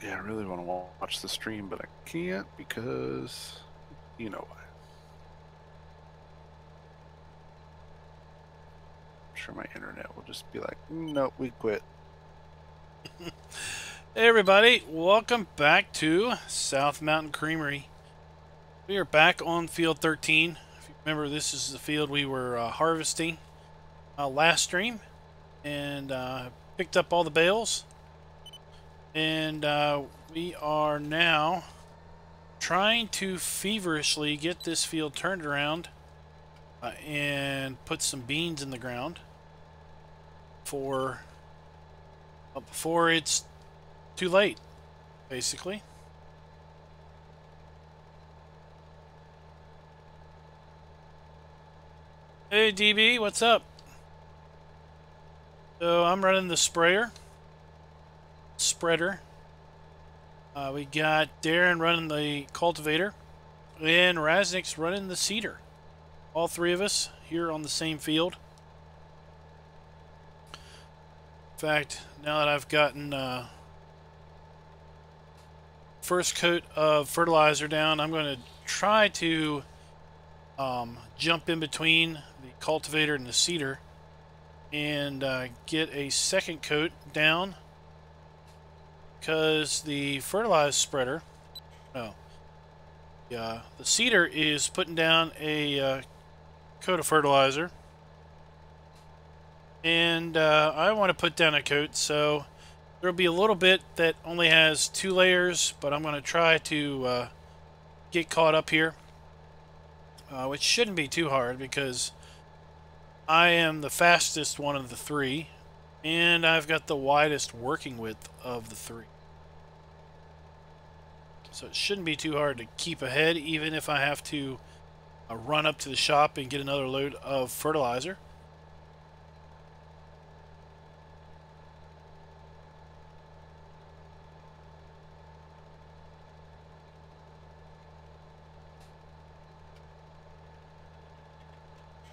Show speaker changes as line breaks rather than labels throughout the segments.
Yeah, I really want to watch the stream, but I can't because you know why. I'm sure my internet will just be like, nope, we quit.
Hey everybody, welcome back to South Mountain Creamery. We are back on field 13. If you remember, this is the field we were harvesting last stream, and picked up all the bales. And we are now trying to feverishly get this field turned around and put some beans in the ground before it's too late, basically. Hey DB, what's up? So I'm running the spreader. We got Darren running the cultivator, and Raznik's running the seeder. All three of us here on the same field. In fact, now that I've gotten first coat of fertilizer down, I'm going to try to jump in between the cultivator and the seeder and get a second coat down, because the fertilizer spreader, the seeder is putting down a coat of fertilizer, and I want to put down a coat, so there'll be a little bit that only has 2 layers, but I'm going to try to get caught up here, which shouldn't be too hard because I am the fastest one of the 3, and I've got the widest working width of the 3. So it shouldn't be too hard to keep ahead, even if I have to run up to the shop and get another load of fertilizer.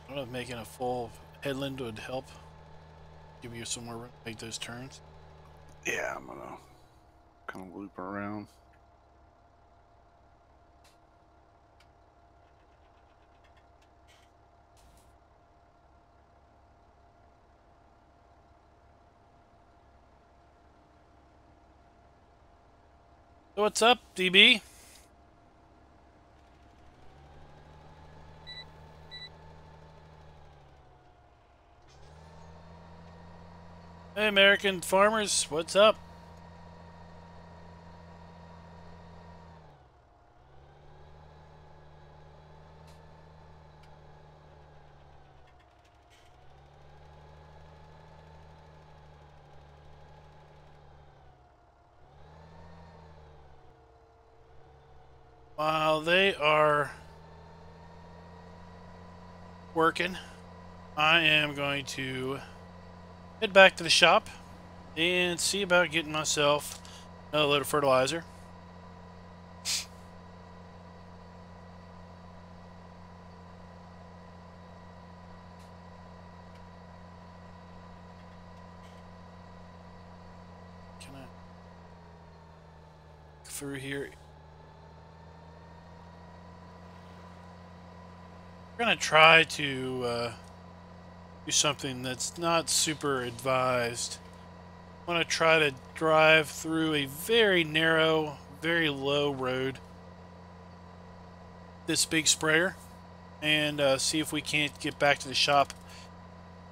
I don't know if making a full headland would help give you some more room to make those turns.
Yeah, I'm gonna kind of loop around.
So what's up, DB? Hey, American farmers, what's up? While they are working, I am going to head back to the shop and see about getting myself another load of fertilizer. Can I through here? We're gonna try to do something that's not super advised. I want to try to drive through a very narrow, very low road, this big sprayer, and see if we can't get back to the shop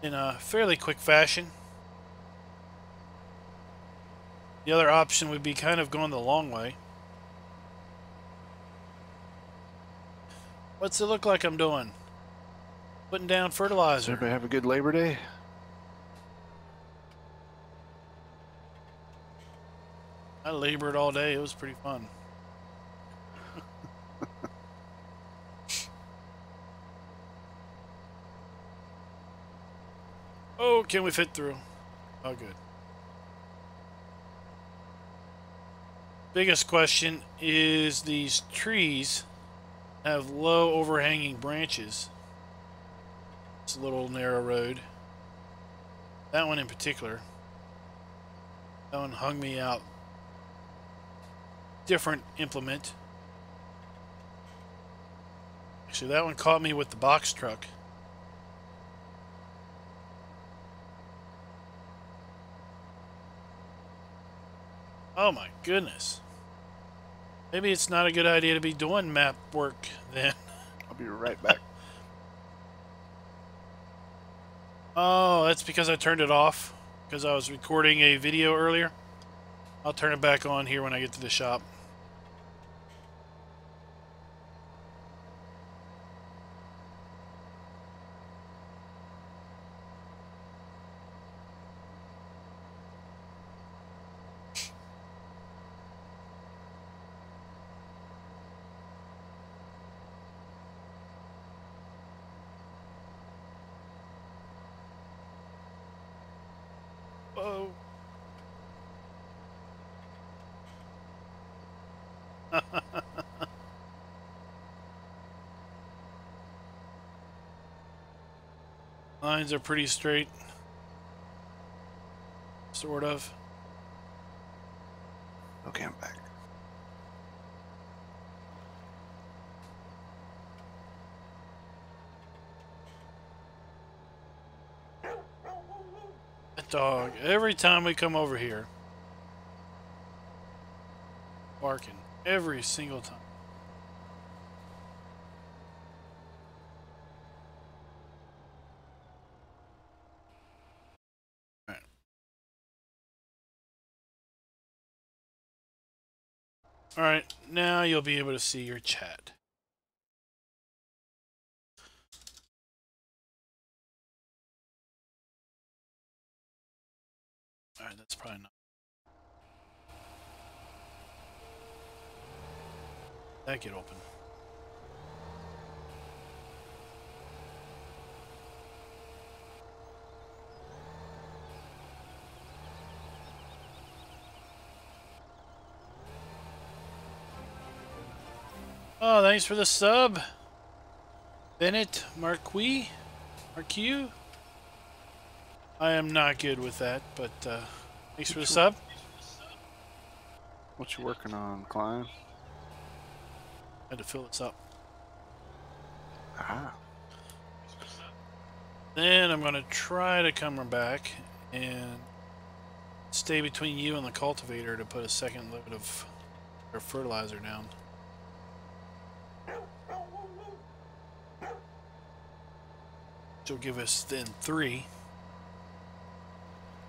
in a fairly quick fashion. The other option would be kind of going the long way. What's it look like I'm doing? Putting down fertilizer.
Does everybody have a good Labor Day?
I labored all day. It was pretty fun. Oh, can we fit through? Oh, good. Biggest question is these trees have low overhanging branches. It's a little narrow road. That one in particular. That one hung me out different implement. Actually, that one caught me with the box truck. Oh my goodness. Maybe it's not a good idea to be doing map work then.
I'll be right back.
Oh, that's because I turned it off. Because I was recording a video earlier. I'll turn it back on here when I get to the shop. Whoa. Lines are pretty straight. Sort of.
Okay, I'm back.
That dog, every time we come over here, barking. Every single time. Alright. Alright, now you'll be able to see your chat. Alright, that's probably not. That get open. Oh, thanks for the sub. Bennett Marquis. I am not good with that, but thanks for the sub.
What you working on, Klein?
Had to fill this up.
Ah.
Then I'm going to try to come back and stay between you and the cultivator to put a second load of fertilizer down. Which will give us then 3.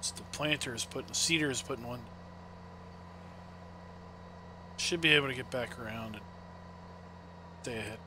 So the planter is putting, the seeder is putting 1. Should be able to get back around and stay ahead.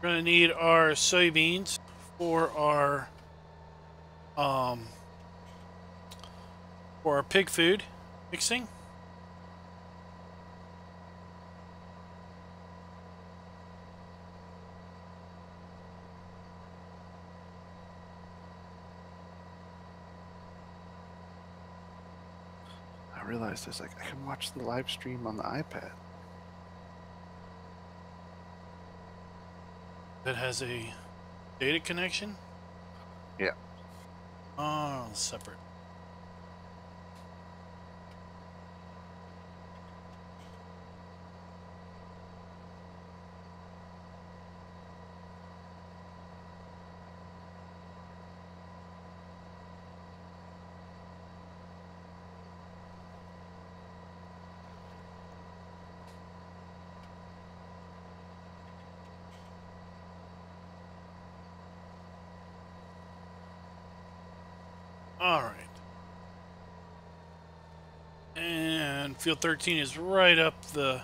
We're going to need our soybeans for our pig food mixing.
I realized I can watch the live stream on the iPad.
That has a data connection?
Yeah.
Oh, separate. All right. And field 13 is right up the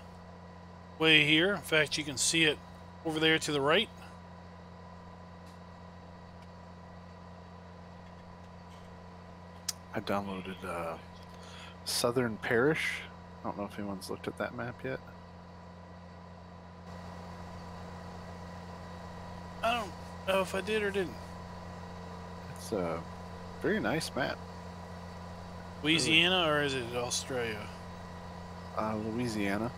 way here. In fact, you can see it over there to the right.
I downloaded Southern Parish I don't know if anyone's looked at that map yet.
I don't know if I did or didn't.
It's a very nice map.
Louisiana, or is it Australia?
Louisiana.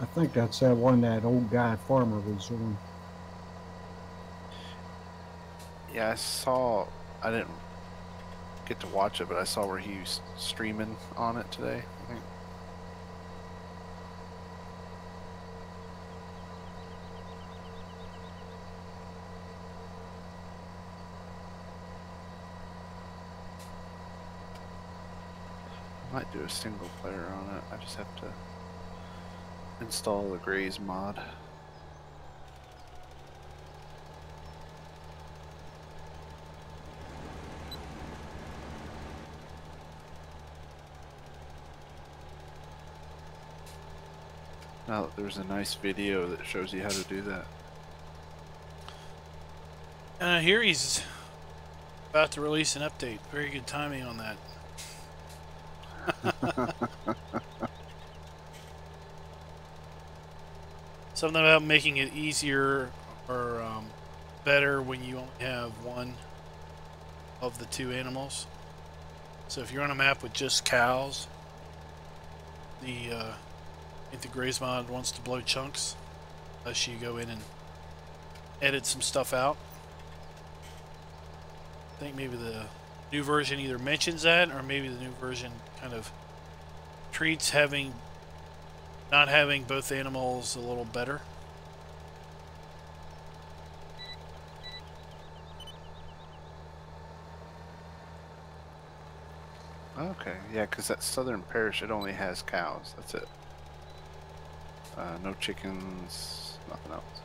I think that's that one that old guy farmer was on.
Yeah, I didn't get to watch it, but I saw where he was streaming on it today, I think. I might do a single player on it. I just have to install the Graze mod. Now there's a nice video that shows you how to do that.
And I hear he's about to release an update. Very good timing on that. Something about making it easier or better when you only have one of the two animals. So if you're on a map with just cows, I think the Graze mod wants to blow chunks unless you go in and edit some stuff out. I think maybe the new version either mentions that, or maybe the new version kind of treats not having both animals a little better.
Okay, yeah, because that southern parish, it only has cows. That's it. No chickens, nothing else.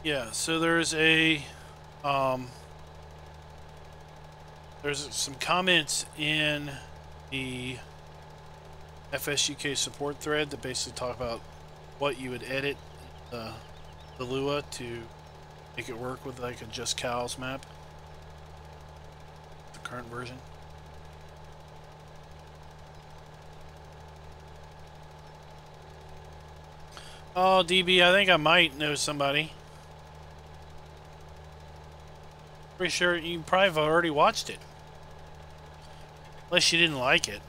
Yeah, so there's some comments in the FS UK support thread that basically talk about what you would edit the Lua to make it work with like a just cows map, the current version. Oh, DB, I think I might know somebody. Pretty sure you probably have already watched it. Unless you didn't like it.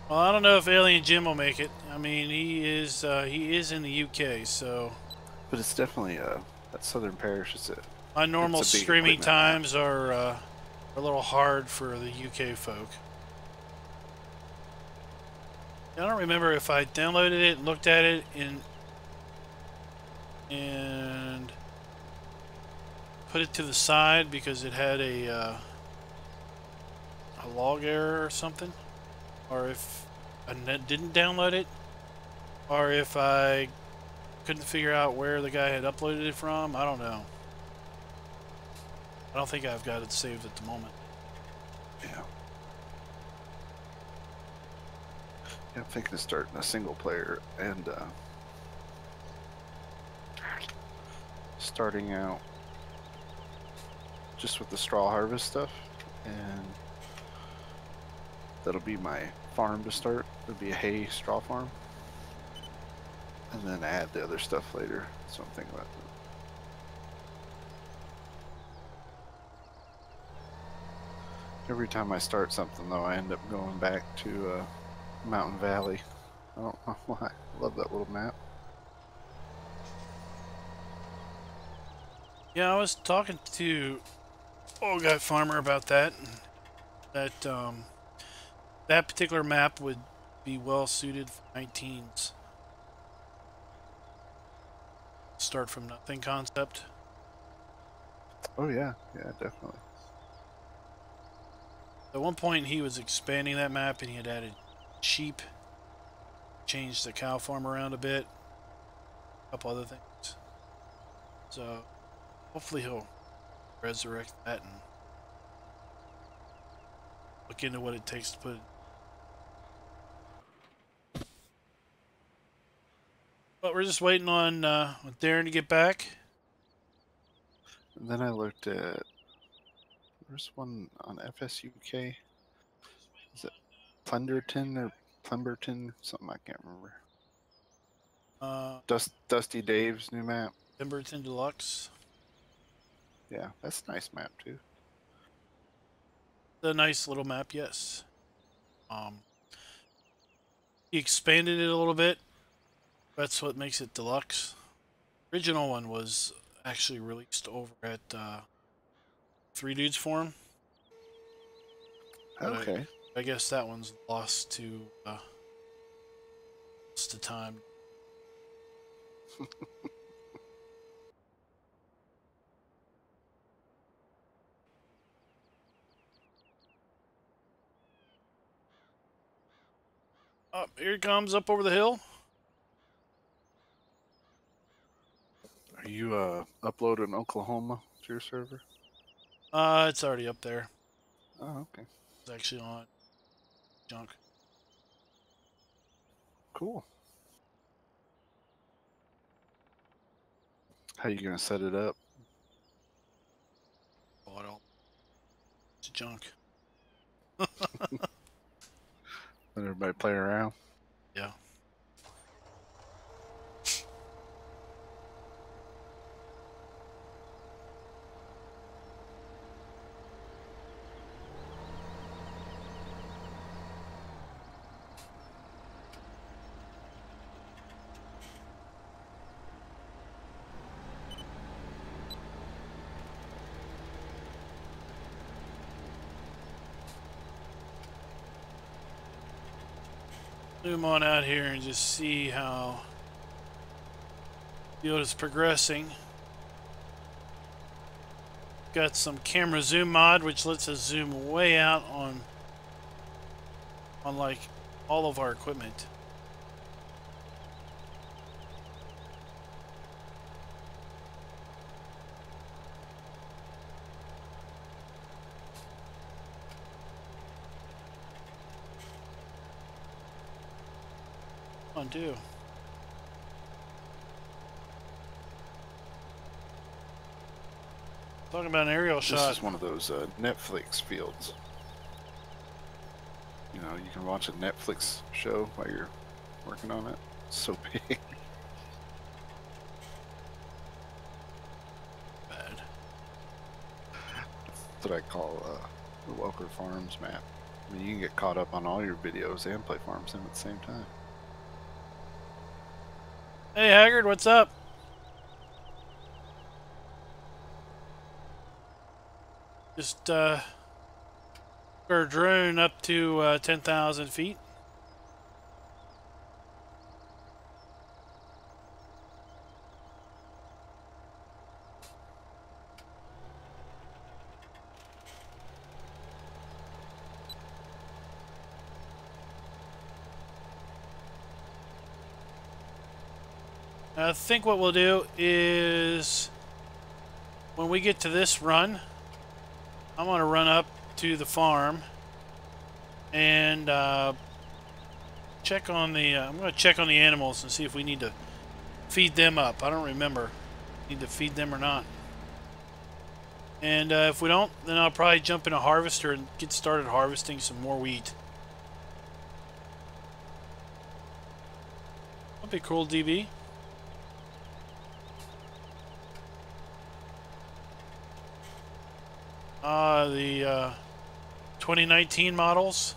Well, I don't know if Alien Jim will make it. I mean, he is in the UK, so.
But it's definitely that southern parish is it.
My normal streaming times are a little hard for the UK folk. I don't remember if I downloaded it, looked at it, and put it to the side because it had a log error or something, or if I didn't download it, or if I couldn't figure out where the guy had uploaded it from. I don't know. I don't think I've got it saved at the moment.
Yeah. Yeah, I'm thinking of starting a single player and starting out just with the straw harvest stuff, and that'll be my farm to start. It'll be a hay straw farm, and then add the other stuff later. That's what I'm thinking about. Every time I start something, though, I end up going back to Mountain Valley. I don't know why. I love that little map.
Yeah, I was talking to old guy Farmer about that. That that particular map would be well suited for 19s. Start from nothing concept.
Oh yeah, yeah, definitely.
At one point, he was expanding that map, and he had added sheep, changed the cow farm around a bit, a couple other things. So hopefully he'll resurrect that and look into what it takes to put it. But we're just waiting on Darren to get back.
And then I looked at, there's one on FSUK. Is it Plunderton or Plumberton? Something I can't remember. Dusty Dave's new map.
Pemberton Deluxe.
Yeah, that's a nice map too.
The nice little map, yes. He expanded it a little bit. That's what makes it deluxe. Original one was actually released over at Three Dudes Forum.
Okay.
I guess that one's lost to time. Oh, here he comes up over the hill.
Are you uploading Oklahoma to your server?
It's already up there.
Oh, okay.
It's actually on junk.
Cool. How you gonna set it up?
Bought all. It's junk.
Let everybody play around.
Yeah. Zoom on out here and just see how the field is progressing. Got some camera zoom mod which lets us zoom way out on like all of our equipment. Do. Talking about an aerial shot.
This is one of those Netflix fields. You know, you can watch a Netflix show while you're working on it. It's so big.
Bad.
That's what I call the Welker Farms map. I mean, you can get caught up on all your videos and play Farm Sim at the same time.
Hey Haggard, what's up? Just our drone up to 10,000 feet. I think what we'll do is when we get to this run, I'm going to run up to the farm and check on the I'm going to check on the animals and see if we need to feed them up. I don't remember if we need to feed them or not. And if we don't, then I'll probably jump in a harvester and get started harvesting some more wheat. That'd be cool, DB. The 2019 models.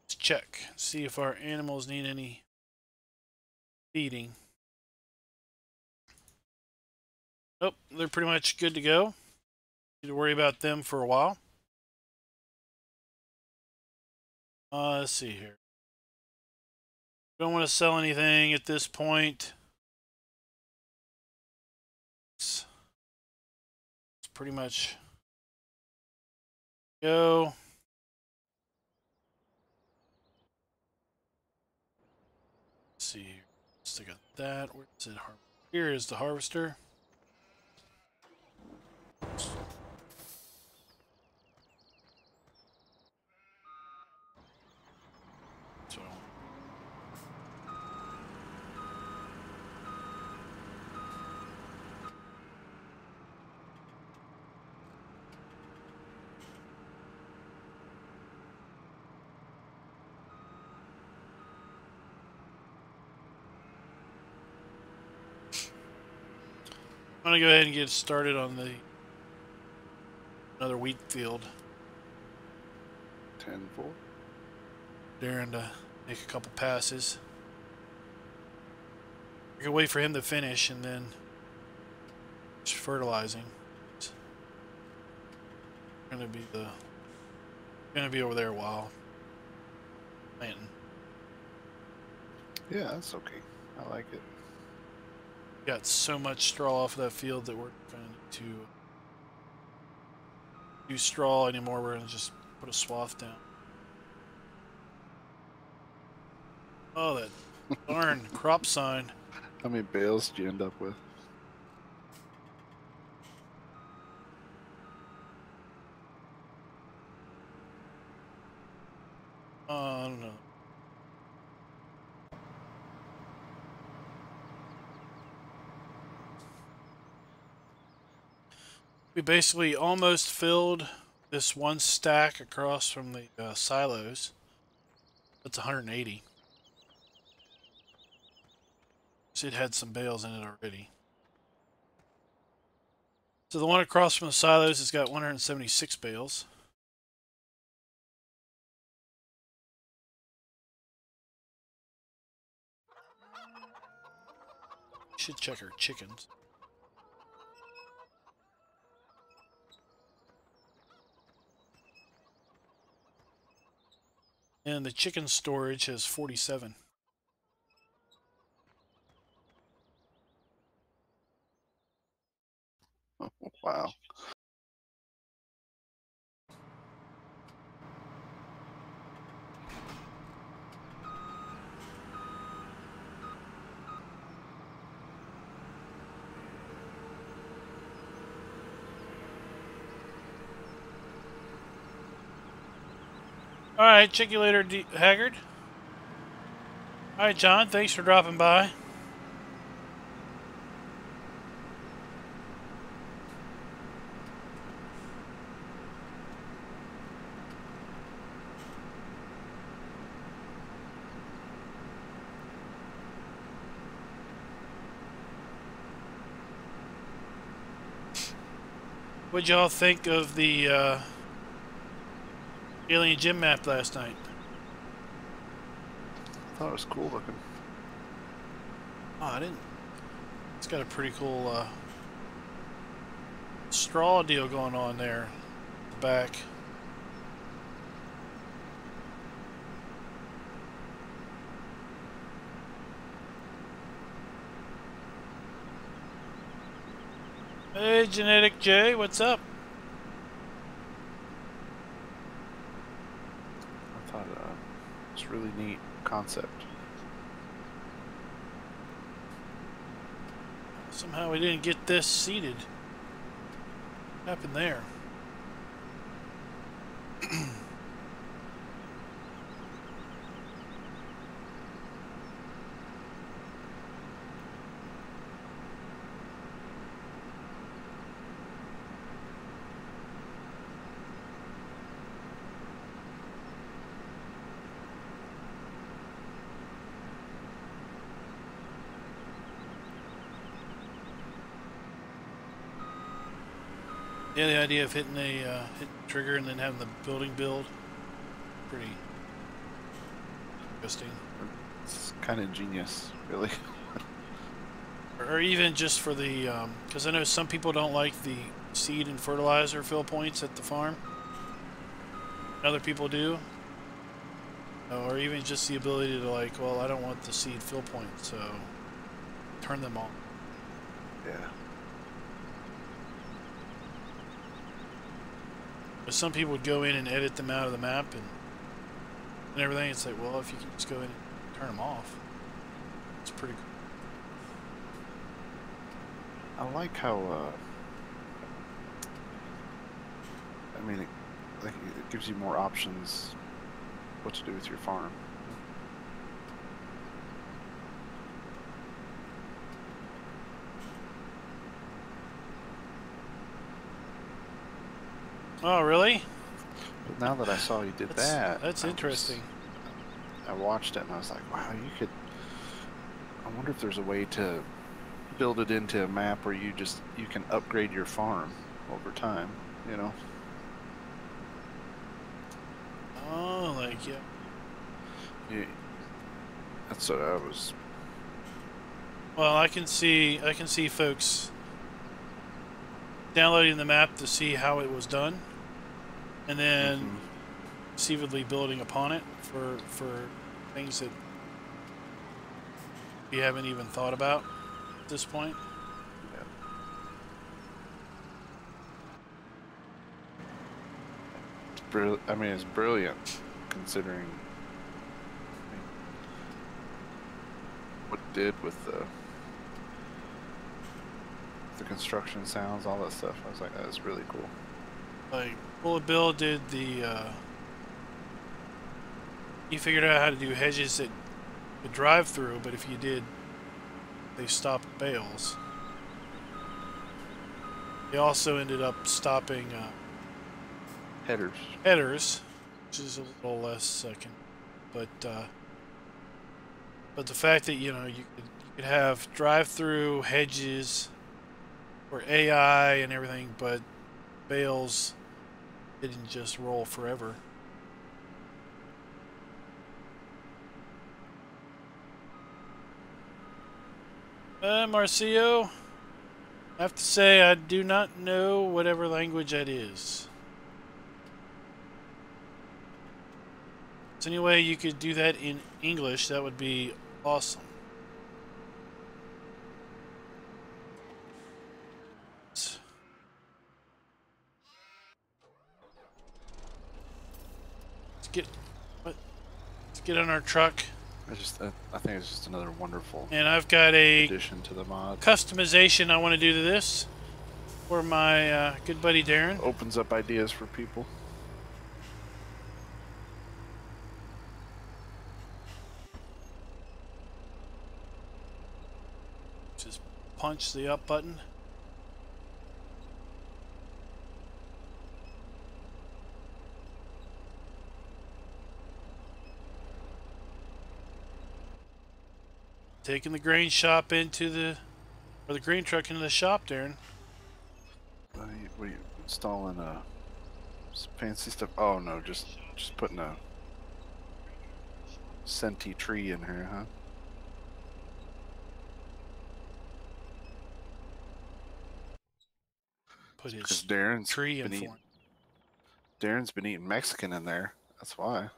Let's check, see if our animals need any feeding. Nope, they're pretty much good to go. Need to worry about them for a while. Let's see here. Don't want to sell anything at this point. It's pretty much go. Let's see here. Stick at that. Where is it? Here is the harvester. So I'm gonna go ahead and get started on the another wheat field.
10-4.
Daring to make a couple passes. I can wait for him to finish and then just fertilizing. It's gonna be over there a while. Planting.
Yeah, that's okay. I like it.
Got so much straw off of that field that we're going to do straw anymore. We're going to just put a swath down. Oh, that darn crop sign.
How many bales did you end up with?
I don't know. We basically almost filled this one stack across from the silos. That's 180. So it had some bales in it already. So the one across from the silos has got 176 bales. Should check our chickens. And the chicken storage has 47.
Oh, wow.
Alright, check you later, Haggard. Alright, John, thanks for dropping by. What'd y'all think of the alien gym map last night?
I thought it was cool looking.
Oh, I didn't. It's got a pretty cool straw deal going on there. Back. Hey, Genetic J, what's up?
I thought it's really neat concept.
Somehow we didn't get this seated. What happened there? Yeah, the idea of hitting the trigger and then having the building build, pretty interesting.
It's kind of ingenious, really.
Or even just for the, because I know some people don't like the seed and fertilizer fill points at the farm. Other people do. Or or even just the ability to like, well, I don't want the seed fill point, so turn them off.
Yeah.
But some people would go in and edit them out of the map and everything. It's like, well, if you can just go in and turn them off, it's pretty cool.
I like how, I mean, it gives you more options what to do with your farm.
Oh, really?
But now that I saw you did that,
that's interesting.
I watched it and I was like, wow, you could. I wonder if there's a way to build it into a map where you can upgrade your farm over time, you know?
Oh, like, yeah.
That's what I was.
Well, I can see folks downloading the map to see how it was done, and then conceivably building upon it for things that you haven't even thought about at this point.
Yeah. I mean, it's brilliant considering what it did with the construction sounds, all that stuff. I was like, that is really cool.
Like, Bullet Bill did the, he figured out how to do hedges that would drive through, but if you did, they stopped bales. They also ended up stopping headers, which is a little less but the fact that, you know, you could have drive-through hedges or AI and everything, but bales didn't just roll forever. Marcio, I have to say I do not know whatever language that is. So any way you could do that in English, that would be awesome. Let's get on our truck.
I think it's just another wonderful.
And I've got a
addition to the mod.
Customization I want to do to this for my good buddy Darren.
Opens up ideas for people.
Just punch the up button. Taking the grain shop into the grain truck into the shop, Darren.
What are you installing? Some fancy stuff? Oh no, just putting a senti tree in here, huh?
Put his
Darren's
tree in for him.
Darren's been eating Mexican in there. That's why.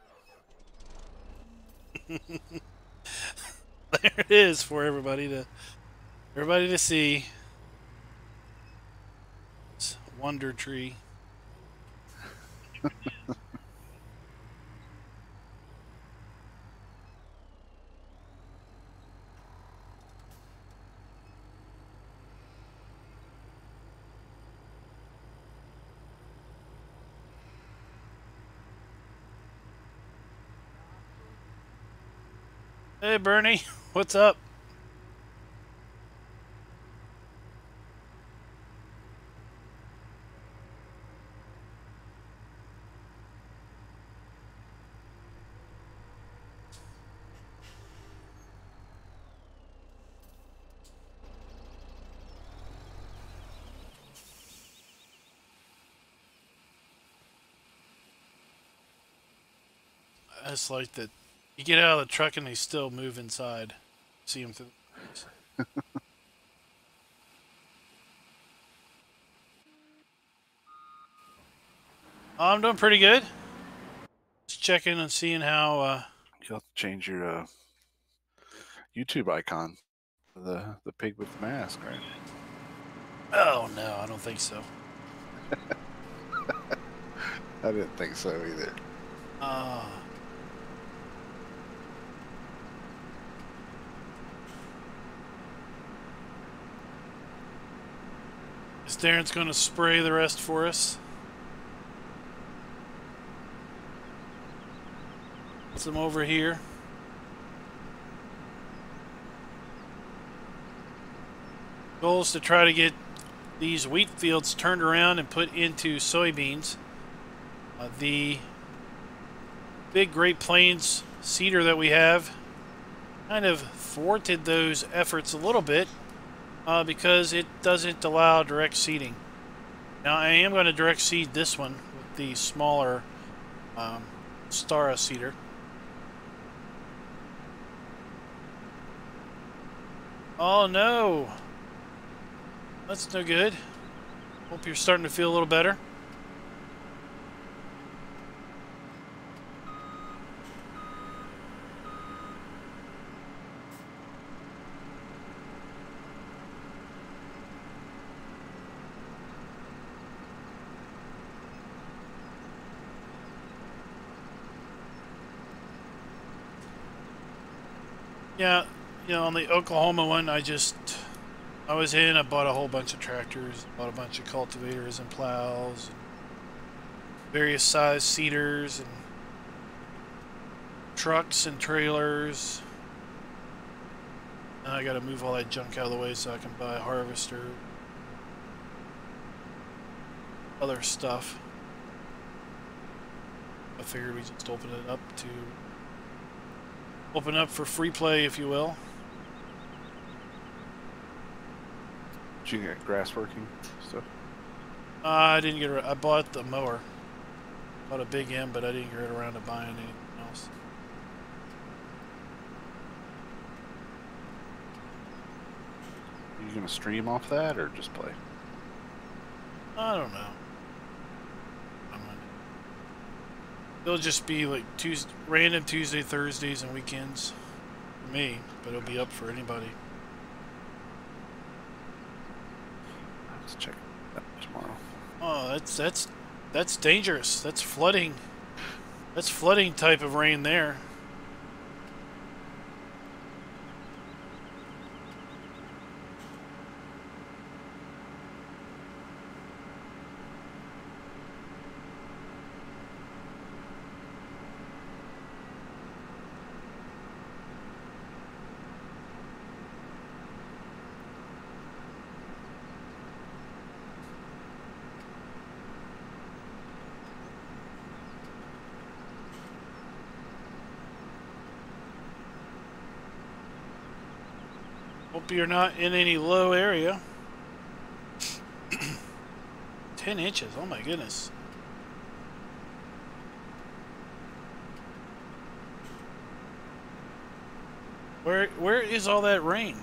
There it is for everybody to see. It's a wonder tree. Hey Bernie, what's up? I just like that you get out of the truck and they still move inside. See them through the I'm doing pretty good. Just checking and seeing how
You'll have to change your YouTube icon to the pig with the mask, right?
Oh no, I don't think so.
I didn't think so either.
Darren's going to spray the rest for us. Put some over here. Goal is to try to get these wheat fields turned around and put into soybeans. The big Great Plains seeder that we have kind of thwarted those efforts a little bit because it doesn't allow direct seeding. Now I am going to direct seed this one with the smaller Stara seeder. Oh no! That's no good. Hope you're starting to feel a little better. Yeah, you know, on the Oklahoma one, I was in, I bought a whole bunch of tractors, bought a bunch of cultivators and plows, and various size seeders, and trucks and trailers. Now I gotta move all that junk out of the way so I can buy a harvester, other stuff. I figured we just open up for free play, if you will.
Did you get grass working stuff?
I didn't get. I bought the mower. Bought a big M, but I didn't get around to buying anything else.
Are you gonna stream off that or just play?
I don't know. It'll just be like random Tuesday, Thursdays, and weekends for me, but it'll be up for anybody.
Let's check that tomorrow.
Oh, that's dangerous. That's flooding. That's flooding type of rain there. Hope you're not in any low area. 10 inches, oh my goodness. Where is all that rain?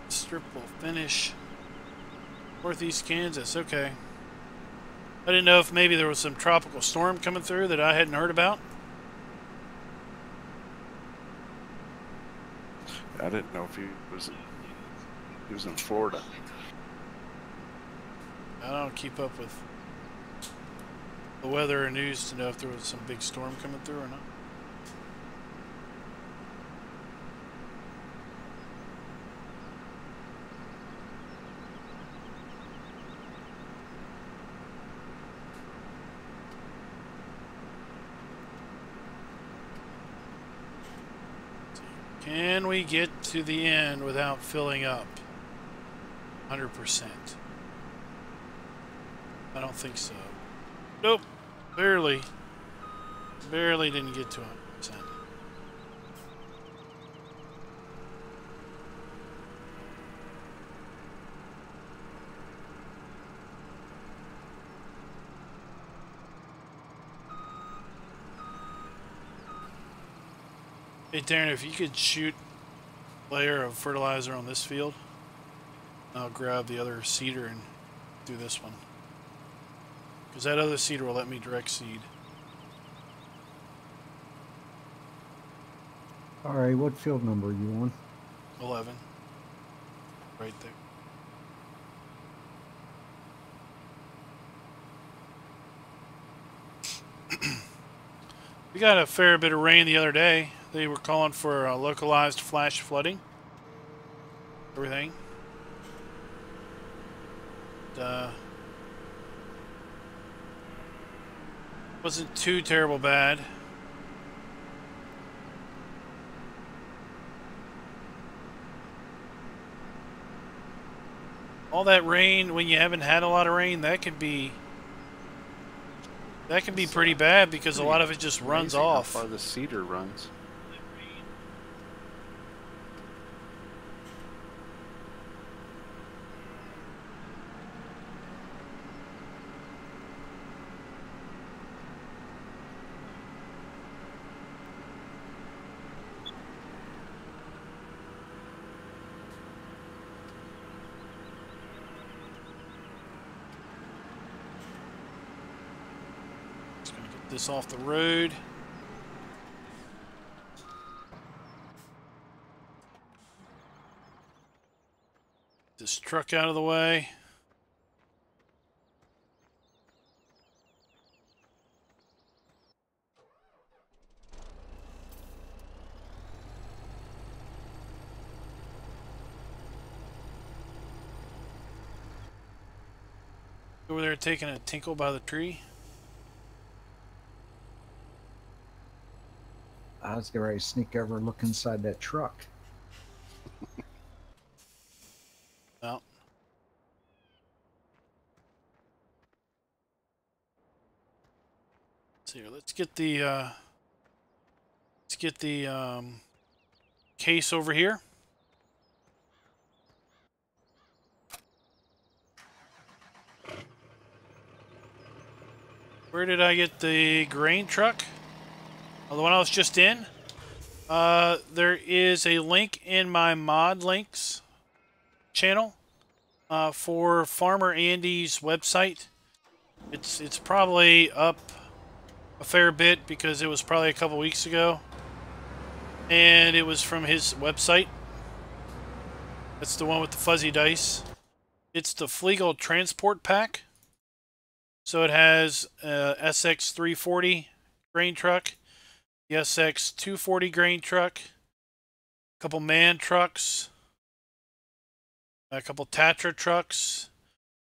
Strip will finish northeast Kansas. Okay. I didn't know if maybe there was some tropical storm coming through that I hadn't heard about.
I didn't know if he was in Florida.
I don't keep up with the weather or news to know if there was some big storm coming through or not. Can we get to the end without filling up 100%? I don't think so. Nope. Barely didn't get to 100%. Hey Darren, if you could shoot a layer of fertilizer on this field, I'll grab the other seeder and do this one. Because that other seeder will let me direct seed.
Alright, what field number are you on?
11. Right there. We got a fair bit of rain the other day. They were calling for localized flash flooding. Everything. Wasn't too terrible bad. All that rain, when you haven't had a lot of rain, that can be pretty bad because a lot of it just runs off.
How far the cedar runs.
This off the road. This truck out of the way. Over there taking a tinkle by the tree.
I was getting ready to sneak over and look inside that truck.
Well. So here, let's get the case over here. Where did I get the grain truck? Oh, the one I was just in. There is a link in my mod links channel for Farmer Andy's website. It's probably up a fair bit because it was probably a couple weeks ago, and it was from his website. That's the one with the fuzzy dice. It's the Flegel Transport Pack. So it has SX340 grain truck, the SX240 grain truck, a couple man trucks, a couple Tatra trucks,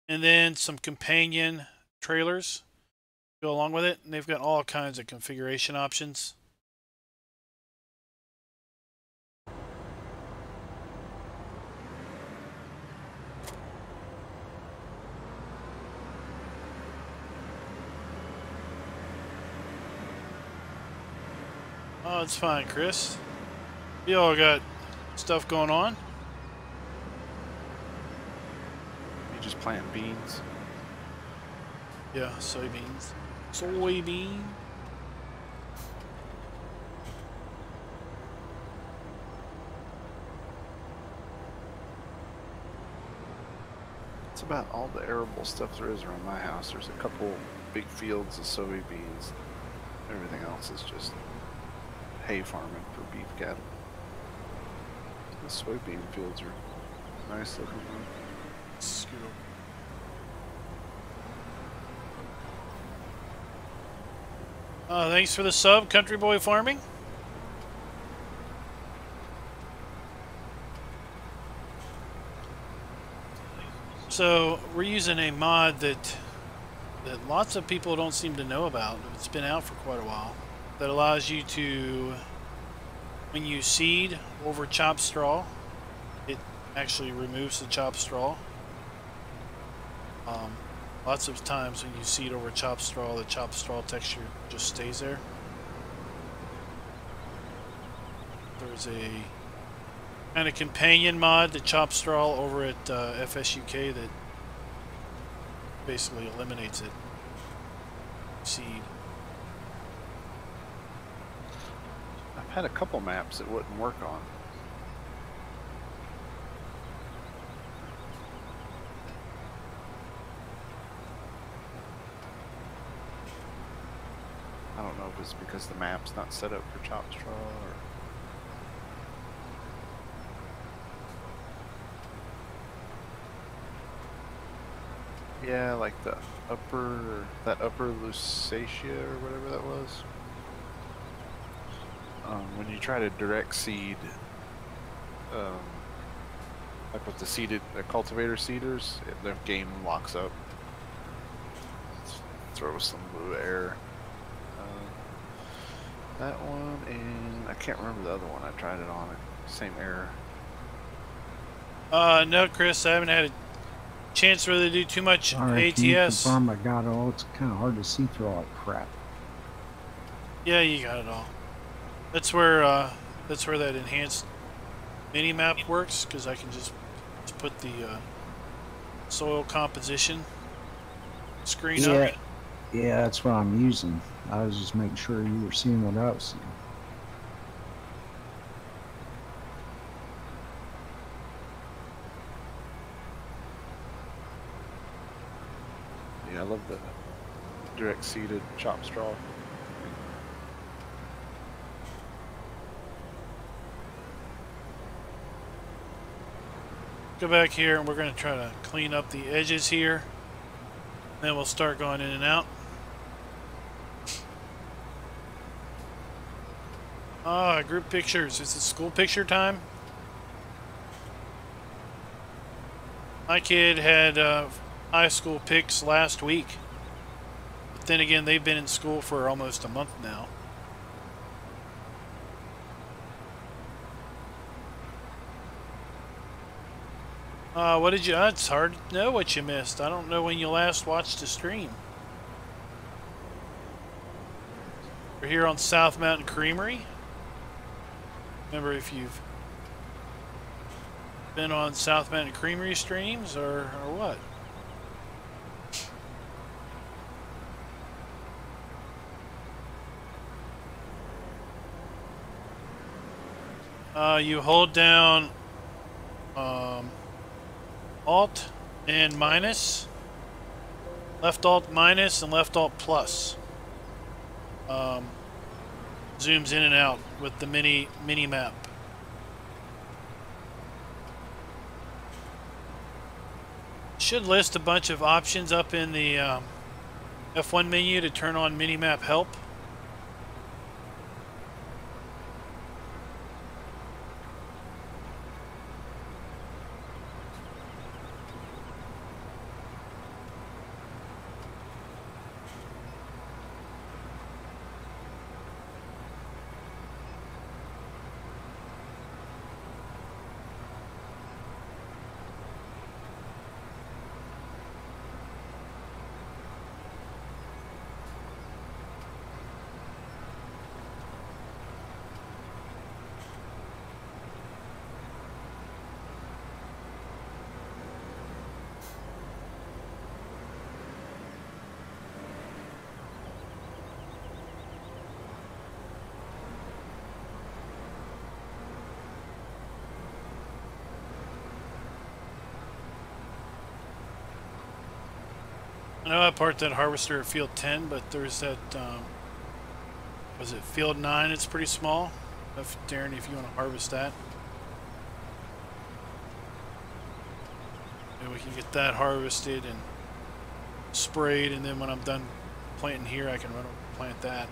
and then some companion trailers go along with it. And they've got all kinds of configuration options. Oh, it's fine, Chris. We all got stuff going on.
You just plant beans.
Yeah, soybeans. Soybean.
It's about all the arable stuff there is around my house. There's a couple big fields of soybeans. Everything else is just hay farming for beef cattle. The soybean fields are nice looking.
Scoop. Thanks for the sub, Country Boy Farming. So we're using a mod that lots of people don't seem to know about. It's been out for quite a while. That allows you to, when you seed over chopped straw, it actually removes the chopped straw. Lots of times when you seed over chopped straw, the chopped straw texture just stays there. There's a kind of companion mod to chopped straw over at FSUK that basically eliminates it. Seed.
I've had a couple maps it wouldn't work on. I don't know if it's because the map's not set up for chop straw or... Yeah, like that upper Lusatia or whatever that was. When you try to direct seed, like with the cultivator seeders, the game locks up. Throws some blue air. That one, and I can't remember the other one. I tried it on it. Same error.
No, Chris, I haven't had a chance really to do too much
Alright, can you
ATS.
confirm I got it all? It's kind of hard to see through all that crap.
Yeah, you got it all. That's where that enhanced mini map works, because I can just put the soil composition screen up.
Yeah, that's what I'm using. I was just making sure you were seeing what I was seeing.
Yeah, I love the direct seeded chop straw.
Go back here and we're going to try to clean up the edges here. Then we'll start going in and out. Group pictures. Is it school picture time? My kid had high school pics last week. But then again, they've been in school for almost a month now. What did you... it's hard to know what you missed. I don't know when you last watched a stream. We're here on South Mountain Creamery. Remember, if you've been on South Mountain Creamery streams or what? You hold down Alt and minus, left Alt minus and left Alt plus. Zooms in and out with the mini map. Should list a bunch of options up in the F1 menu to turn on mini map help. I know I parked that harvester at field 10, but there's that, was it field 9? It's pretty small. Darren, if you want to harvest that. And we can get that harvested and sprayed, and then when I'm done planting here, I can run over and plant that.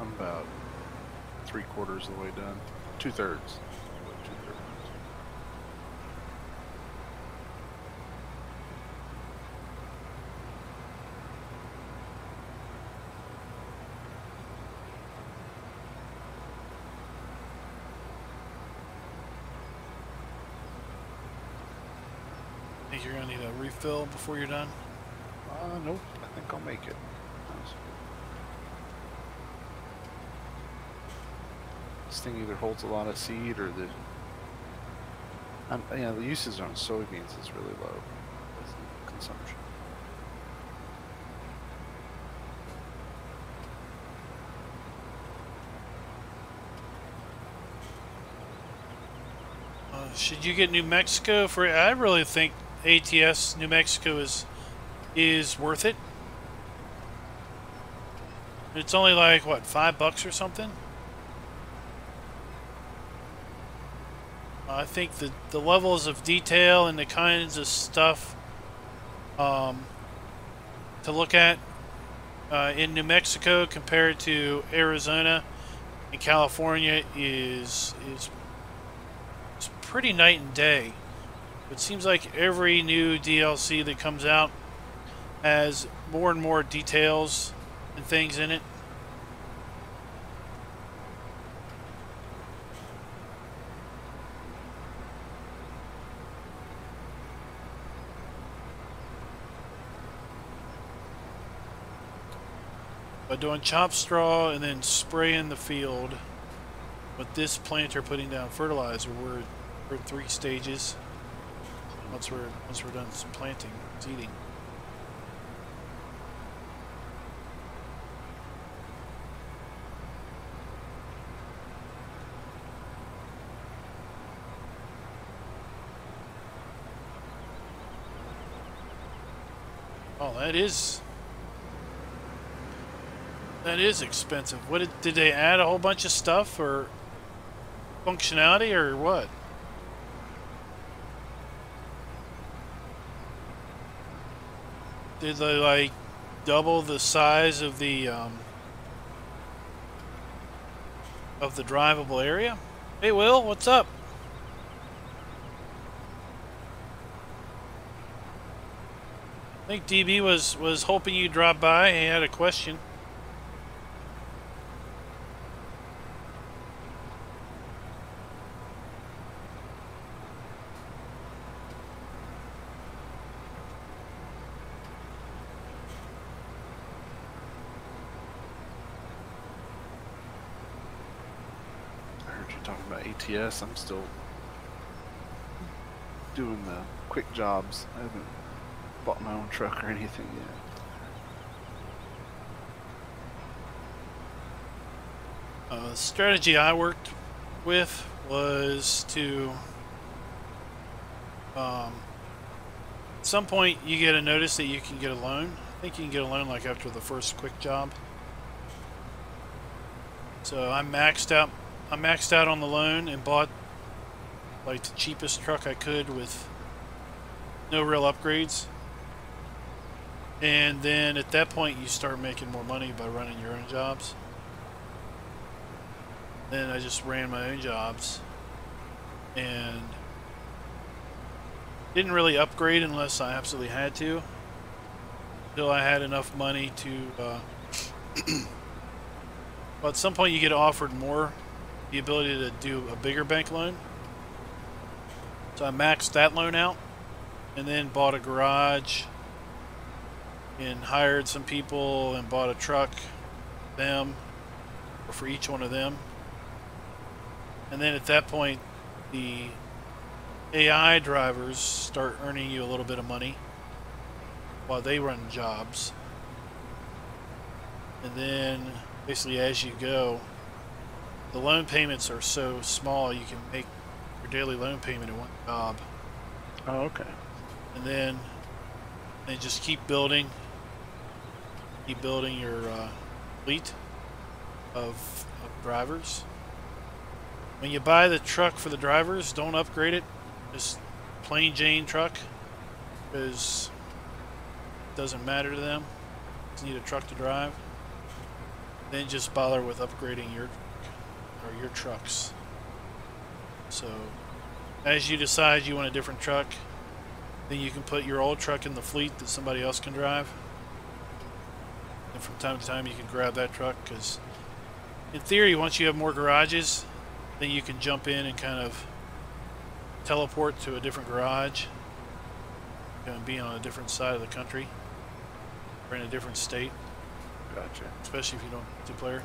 I'm about 3/4 of the way done. 2/3.
Think you're gonna need a refill before you're done?
Nope. I think I'll make it. This thing either holds a lot of seed or the Yeah, the usage on soybeans is really low. As consumption.
Should you get New Mexico for? I really think ATS New Mexico is worth it. It's only like what, $5 or something. I think the levels of detail and the kinds of stuff to look at in New Mexico compared to Arizona and California is pretty night and day. It seems like every new DLC that comes out has more and more details and things in it. By doing chop straw and then spraying the field with this planter, putting down fertilizer, we're in 3 stages. Once we're done some planting, seeding. Oh, that is expensive. What did they add a whole bunch of stuff or functionality or what? Did they like double the size of the drivable area? Hey Will, what's up? I think DB was hoping you'd drop by. He had a question.
Talking about ATS, I'm still doing the quick jobs. I haven't bought my own truck or anything yet.
The strategy I worked with was to at some point you get a notice that you can get a loan. I think you can get a loan like after the first quick job. So I maxed out on the loan and bought like the cheapest truck I could with no real upgrades. And then at that point you start making more money by running your own jobs. Then I just ran my own jobs and didn't really upgrade unless I absolutely had to, until I had enough money to well, at some point you get offered more, the ability to do a bigger bank loan. So I maxed that loan out and then bought a garage and hired some people and bought a truck for each one of them. And then at that point the AI drivers start earning you a little bit of money while they run jobs. And then basically as you go, the loan payments are so small you can make your daily loan payment in one job.
Oh, okay.
And then they just keep building your fleet of drivers. When you buy the truck for the drivers, don't upgrade it. Just plain Jane truck, because it doesn't matter to them. Just need a truck to drive. Then just bother with upgrading your trucks. So as you decide you want a different truck, then you can put your old truck in the fleet that somebody else can drive. And from time to time you can grab that truck, because in theory once you have more garages, then you can jump in and kind of teleport to a different garage and be on a different side of the country or in a different state.
Gotcha.
Especially if you don't multiplayer.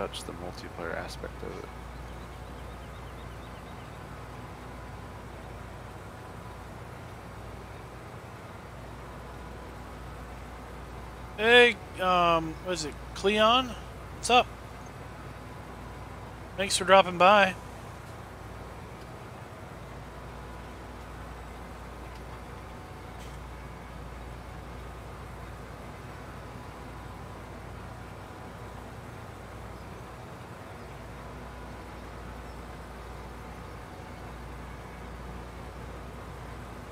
touch the multiplayer aspect of it.
Hey, what is it, Cleon? What's up? Thanks for dropping by.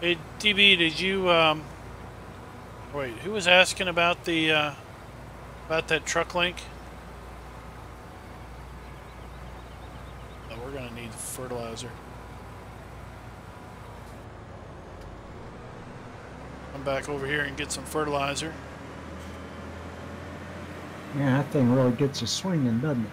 Hey, DB, did you, wait, who was asking about the, about that truck link? Oh, we're gonna need fertilizer. Come back over here and get some fertilizer.
Yeah, that thing really gets you swinging, doesn't it?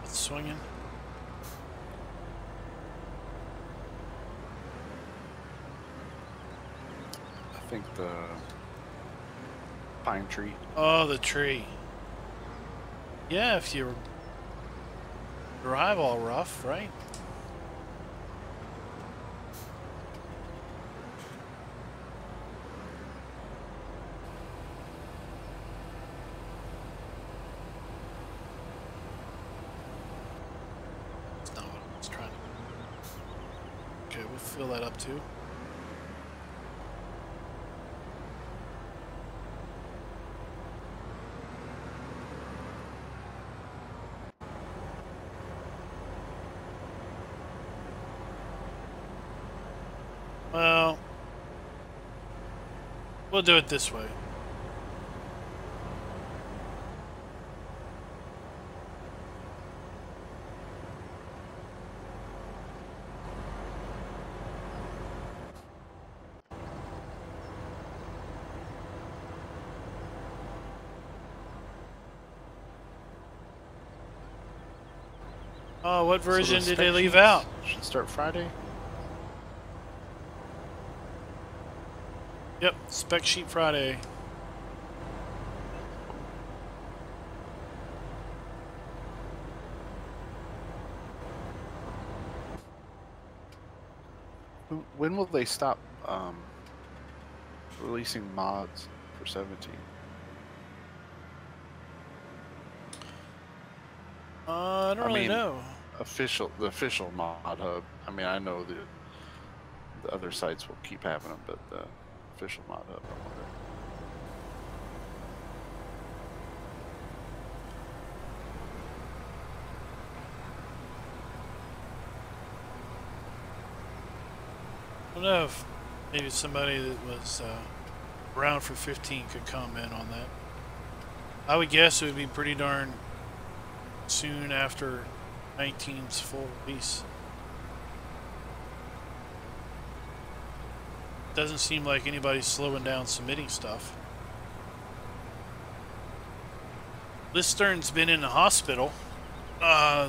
Swinging.
I think the pine tree.
Oh, the tree. Yeah, if you drive all rough, right? Fill that up too. Well, we'll do it this way. Oh, what version did they leave out?
Should start Friday.
Yep, spec sheet Friday.
When will they stop releasing mods for 17?
I don't really know.
The official mod hub. I mean, I know the other sites will keep having them, but the official mod hub, I wonder.
I don't know if maybe somebody that was around for 15 could comment on that. I would guess it would be pretty darn soon after 19's full release. Doesn't seem like anybody's slowing down submitting stuff. Listern's been in the hospital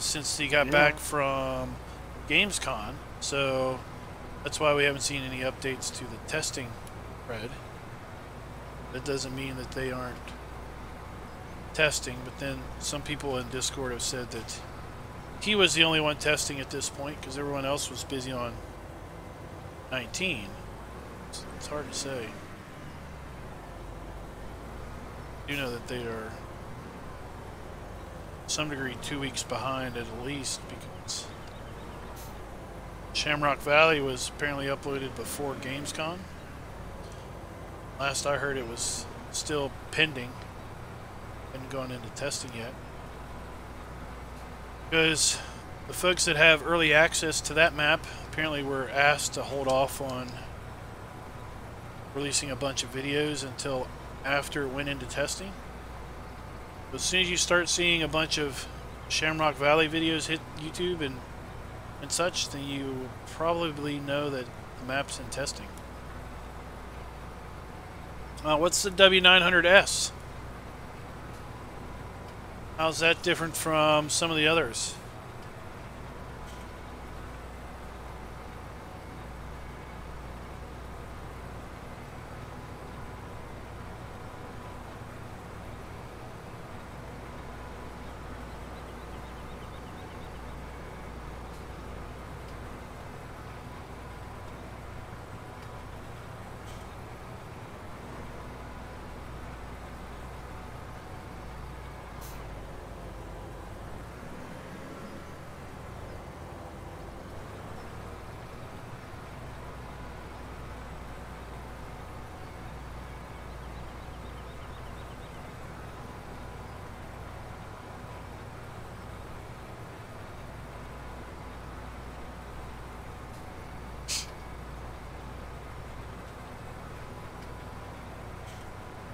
since he got back from Gamescom, so that's why we haven't seen any updates to the testing thread. That doesn't mean that they aren't testing, but then some people in Discord have said that he was the only one testing at this point because everyone else was busy on 19. It's hard to say. You know that they are to some degree 2 weeks behind at least, because Shamrock Valley was apparently uploaded before Gamescom. Last I heard, it was still pending. Hadn't gone into testing yet. Because the folks that have early access to that map apparently were asked to hold off on releasing a bunch of videos until after it went into testing. As soon as you start seeing a bunch of Shamrock Valley videos hit YouTube and such, then you probably know that the map's in testing. What's the W900S? How's that different from some of the others?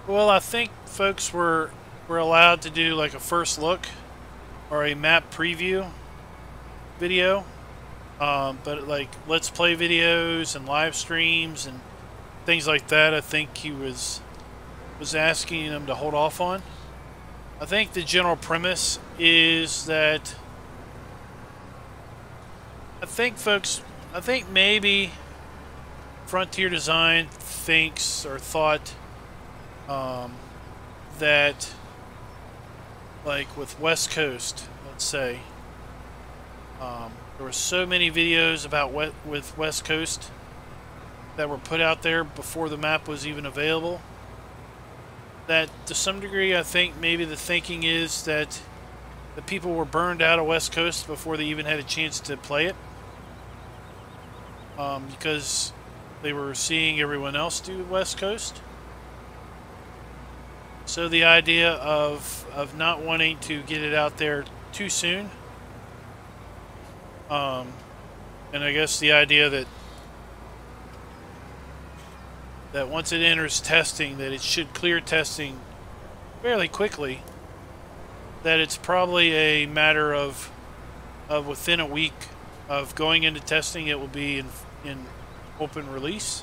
Well, I think folks were allowed to do like a first look or a map preview video, but like let's play videos and live streams and things like that, I think he was asking them to hold off on. I think the general premise is that I think maybe Frontier Design thinks or thought that, like with West Coast, let's say, there were so many videos about with West Coast that were put out there before the map was even available, that to some degree I think maybe the thinking is that the people were burned out of West Coast before they even had a chance to play it, because they were seeing everyone else do West Coast. So the idea of not wanting to get it out there too soon, and I guess the idea that once it enters testing, that it should clear testing fairly quickly, that it's probably a matter of within a week of going into testing, it will be in open release.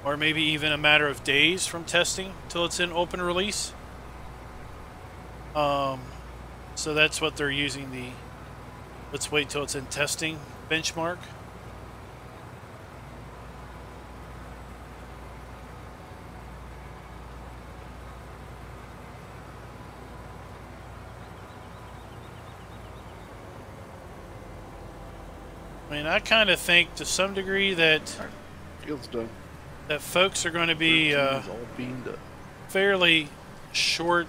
Or maybe even a matter of days from testing till it's in open release. So that's what they're using, the let's wait till it's in testing benchmark. I mean, I kind of think to some degree that
Field's done.
that folks are going to be
all beamed up.
fairly short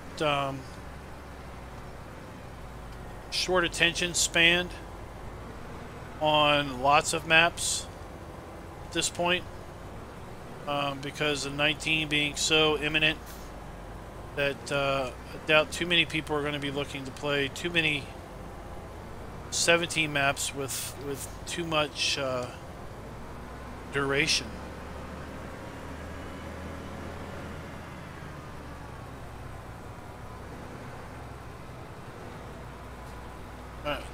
short attention span on lots of maps at this point, because of 19 being so imminent that I doubt too many people are going to be looking to play too many 17 maps with too much duration.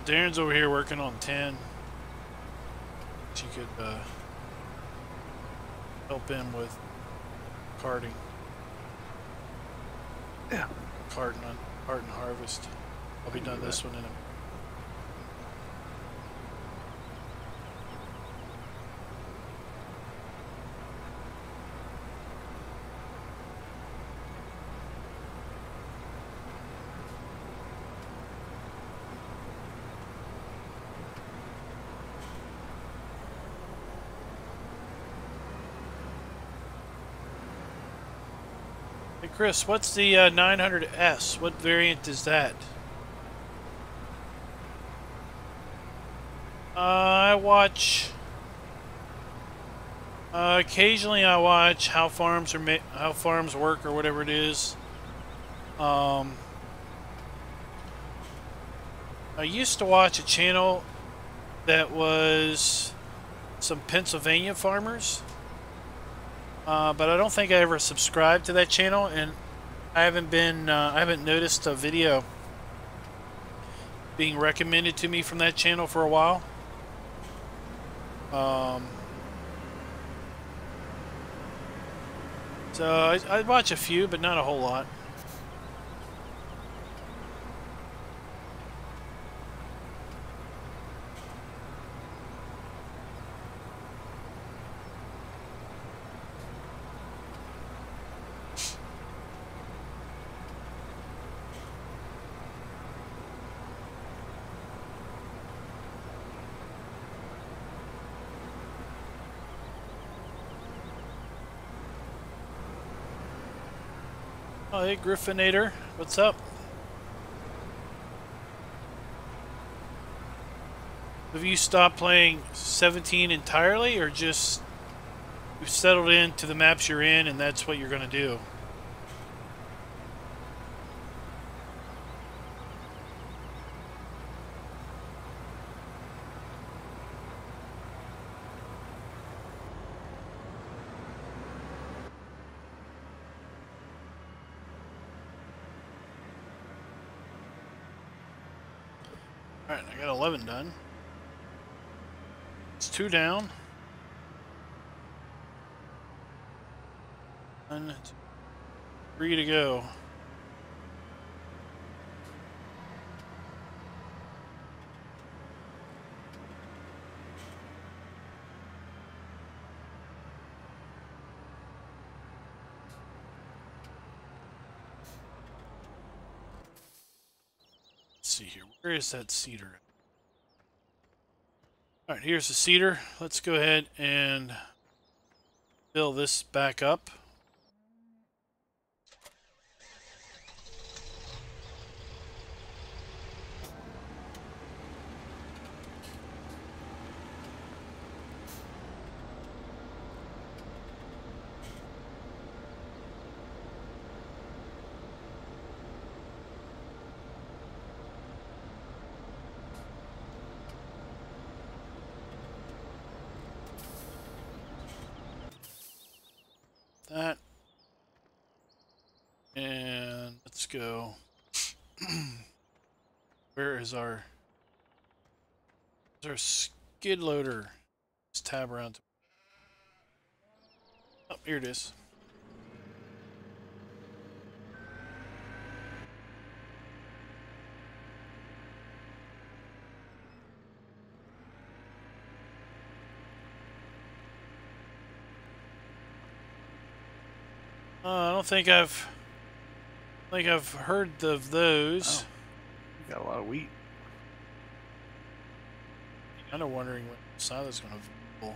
Darren's over here working on 10. She could help him with carting.
Yeah.
Cart and harvest. I'll be done this one in a Hey Chris, what's the 900S? What variant is that? I watch. Occasionally, I watch how farms work or whatever it is. I used to watch a channel that was some Pennsylvania farmers. But I don't think I ever subscribed to that channel, and I haven't noticed a video being recommended to me from that channel for a while. So I watch a few, but not a whole lot. Oh, hey, Griffinator. What's up? Have you stopped playing 17 entirely, or just you've settled into the maps you're in and that's what you're going to do? Alright, I got 11 done. It's 2 down. 1, 2, 3 to go. Let's see here. Where is that cedar? Alright, here's the cedar. Let's go ahead and fill this back up. That. And let's go. Where is our skid loader? Let's tab around. Oh, here it is. I don't think I've heard of those.
Oh, you got a lot of wheat.
Kind of wondering what side that's going to pull.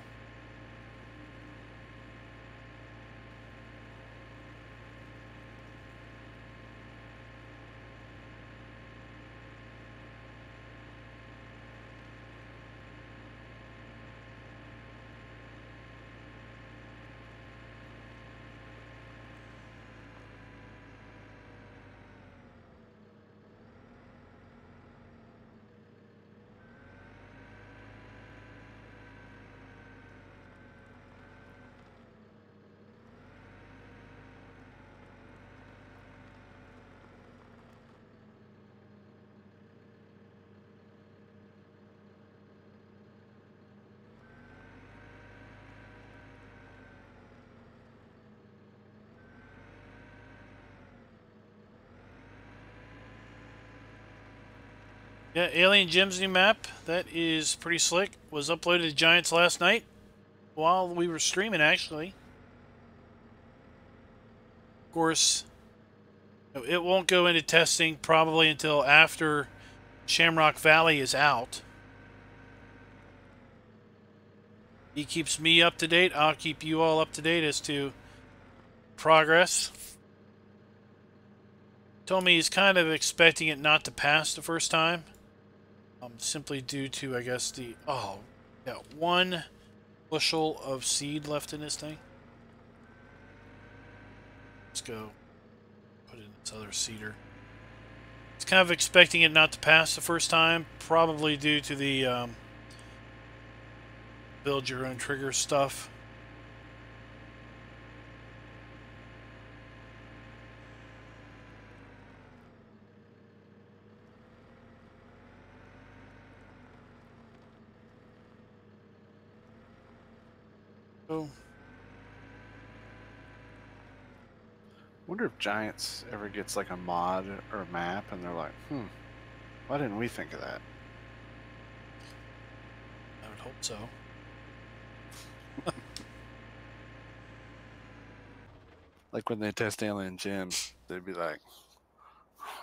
Yeah, Alien Gems new map. That is pretty slick. Was uploaded to Giants last night while we were streaming, actually. Of course, it won't go into testing probably until after Shamrock Valley is out. He keeps me up to date. I'll keep you all up to date as to progress. Told me he's kind of expecting it not to pass the first time. Simply due to, I guess, the... Oh, yeah, 1 bushel of seed left in this thing. Let's go put in this other cedar. It's kind of expecting it not to pass the first time, probably due to the build your own trigger stuff. Oh.
Wonder if Giants ever gets like a mod or a map and they're like, why didn't we think of that?
I would hope so.
Like when they test Alien Gems, they'd be like,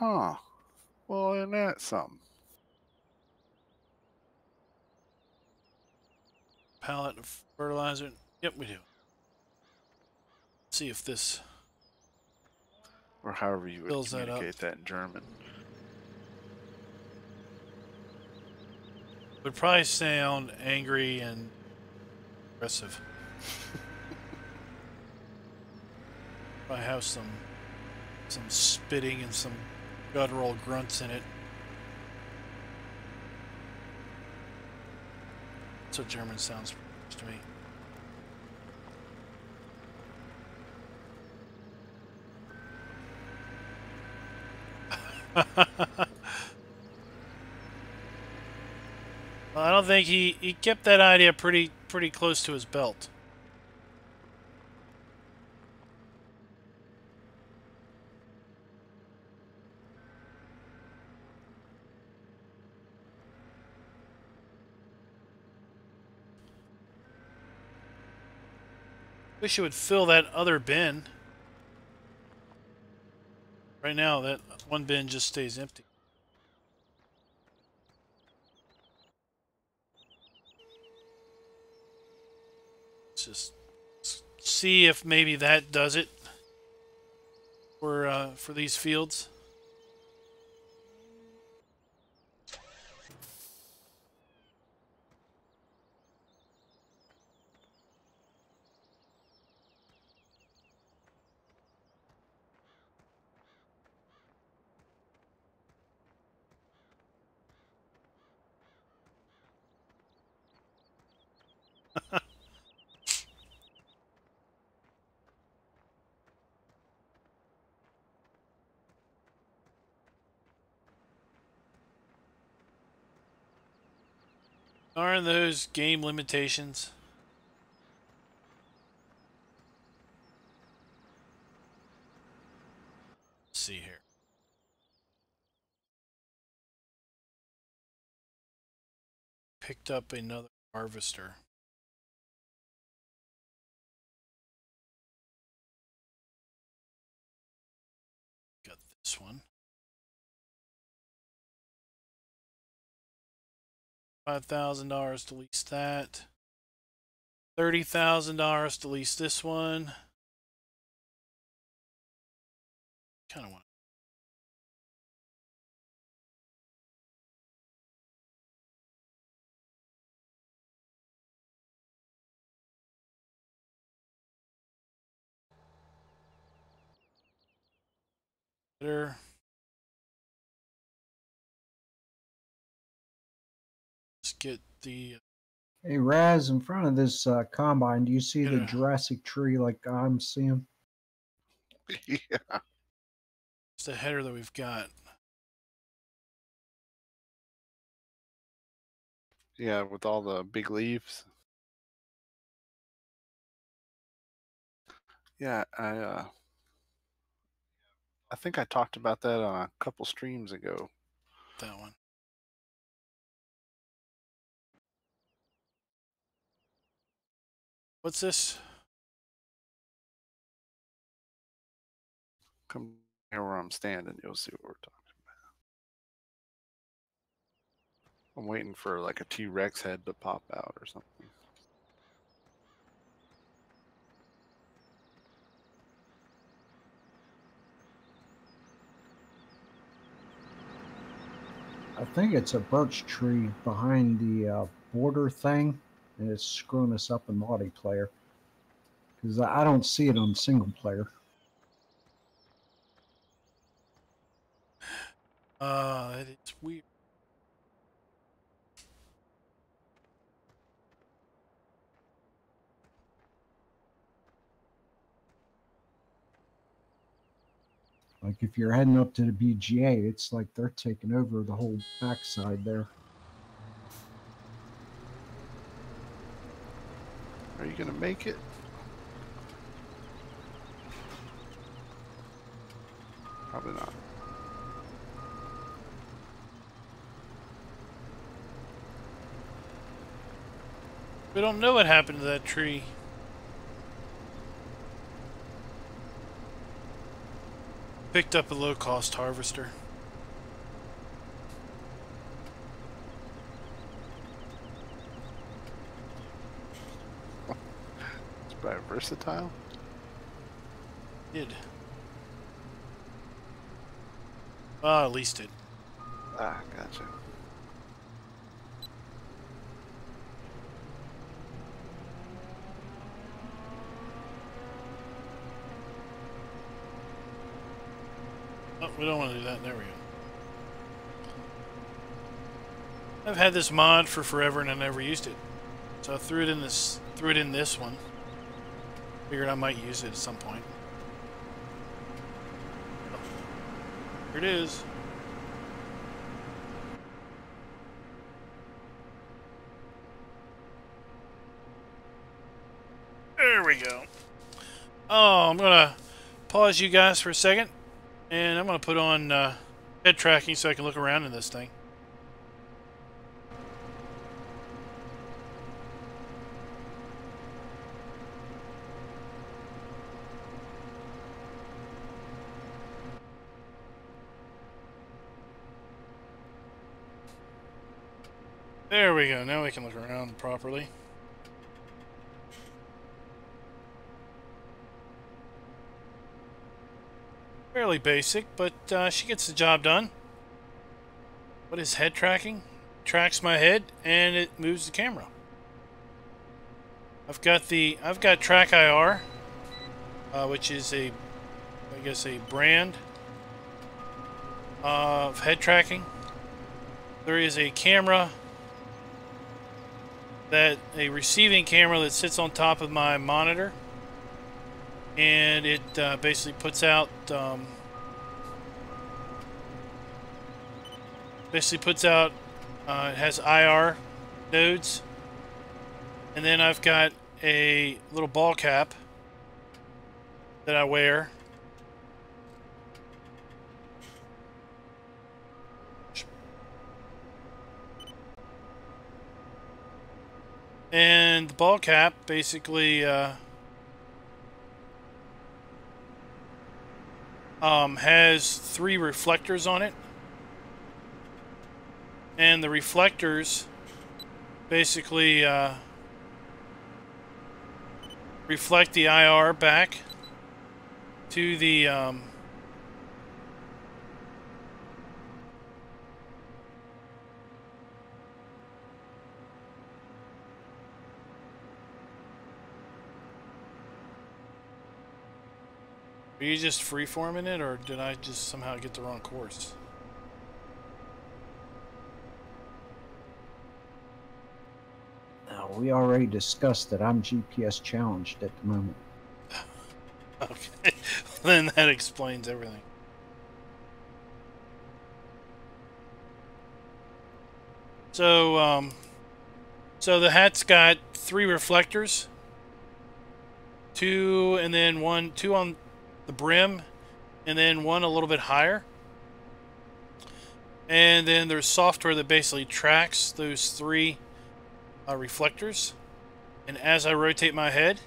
well, isn't that something?
Pallet of fertilizer. Yep, we do. Let's see if this...
Or however you would
fills that
communicate
up.
that in German.
Would probably sound angry and aggressive. Probably have some spitting and some guttural grunts in it. That's what German sounds to me. don't think he kept that idea pretty close to his belt. Wish it would fill that other bin. Right now, that one bin just stays empty. Let's just see if maybe that does it for these fields. Darn those game limitations. Let's see here. Picked up another harvester. Got this one. $5,000 to lease that. $30,000 to lease this one. Kind of want. Better. Let's get the.
Hey Raz, in front of this combine, do you see
Get
the
a-
Jurassic tree like I'm seeing?
Yeah.
It's the header that we've got.
Yeah, with all the big leaves. Yeah, I think I talked about that on a couple streams ago.
That one. What's this?
Come here where I'm standing, you'll see what we're talking about. I'm waiting for like a T-Rex head to pop out or something.
I think it's a birch tree behind the border thing, and it's screwing us up in multiplayer. Because I don't see it on single player.
It's weird.
Like if you're heading up to the BGA, it's like they're taking over the whole backside there.
Are you gonna make it? Probably not.
We don't know what happened to that tree. Picked up a low-cost harvester.
It's probably versatile.
Did. Ah, at least it.
Ah, gotcha.
Oh, we don't want to do that. There we go. I've had this mod for forever and I never used it. So I threw it in this one. Figured I might use it at some point. Oh, here it is. There we go. Oh, I'm gonna pause you guys for a second, and I'm gonna put on head tracking so I can look around in this thing. There we go. Now we can look around properly. Fairly basic, but she gets the job done. What is head tracking? Tracks my head and it moves the camera. I've got Track IR, which is I guess a brand of head tracking. There is a camera, a receiving camera that sits on top of my monitor, and it basically puts out it has IR nodes, and then I've got a little ball cap that I wear. And the ball cap basically has 3 reflectors on it. And the reflectors basically reflect the IR back to the Are you just freeforming it, or did I just somehow get the wrong course?
No, we already discussed that I'm GPS challenged at the moment.
Okay, then that explains everything. So, so the hat's got 3 reflectors, 2 and then 2 on the brim, and then 1 a little bit higher. And then there's software that basically tracks those 3 reflectors. And as I rotate my head,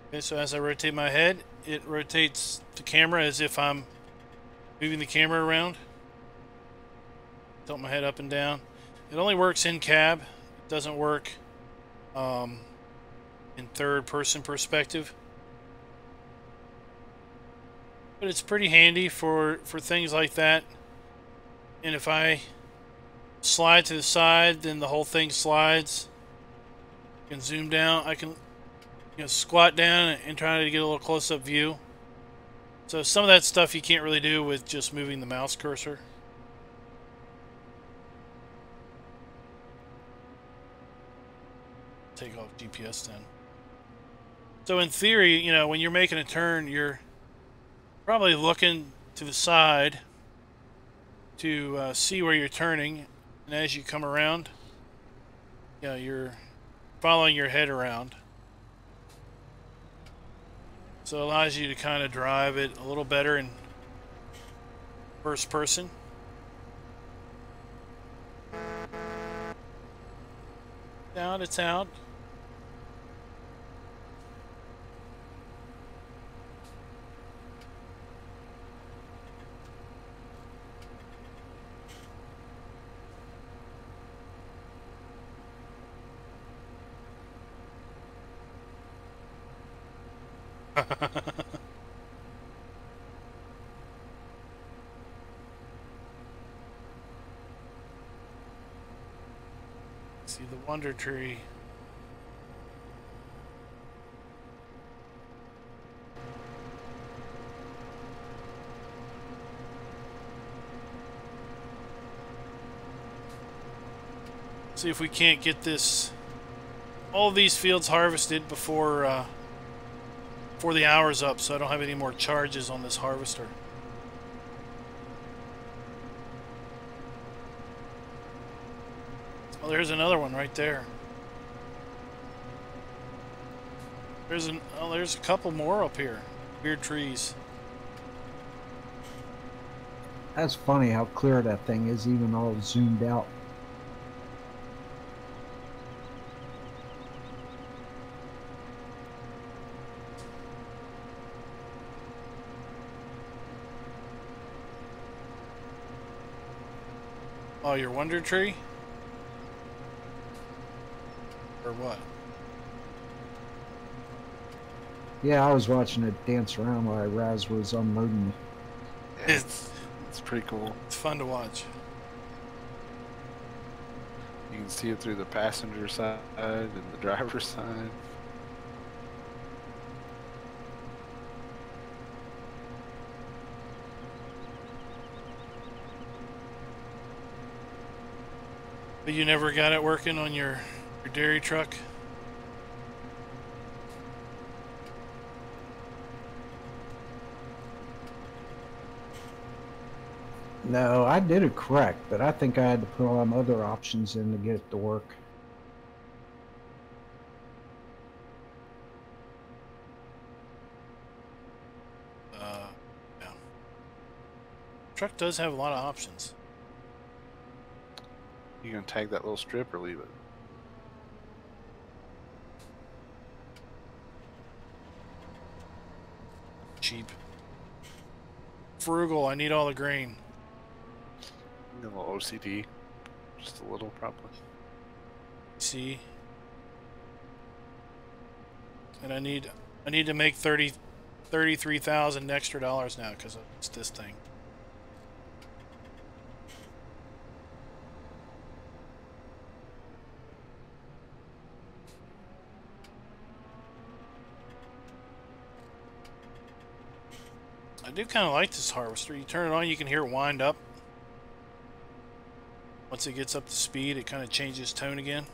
okay, so as I rotate my head, it rotates the camera as if I'm moving the camera around. Tilt my head up and down. It only works in cab. It doesn't work in third-person perspective. But it's pretty handy for things like that. And if I slide to the side, then the whole thing slides. I can zoom down. I can squat down and try to get a little close-up view. So some of that stuff you can't really do with just moving the mouse cursor. Take off GPS then. So in theory, when you're making a turn, you're probably looking to the side to see where you're turning, and as you come around, you're following your head around. So it allows you to kind of drive it a little better in first person. Down, it's out. See the Wonder Tree. See if we can't get all of these fields harvested before the hour's up, so I don't have any more charges on this harvester. Oh, there's another one right there. there's a couple more up here. Weird trees.
That's funny how clear that thing is, even all zoomed out.
Oh, your Wonder Tree? Or what?
Yeah, I was watching it dance around while Raz was unloading me.
Yeah, it's pretty cool.
It's fun to watch.
You can see it through the passenger side and the driver's side.
But you never got it working on your dairy truck?
No, I did it correct, but I think I had to put all them other options in to get it to work.
Yeah. Truck does have a lot of options.
You gonna tag that little strip or leave it?
Cheap. Frugal, I need all the grain.
A little OCD, just a little probably.
See? And I need to make 33,000 extra dollars now because it's this thing. I do kind of like this harvester. You turn it on, you can hear it wind up. Once it gets up to speed, it kind of changes tone again.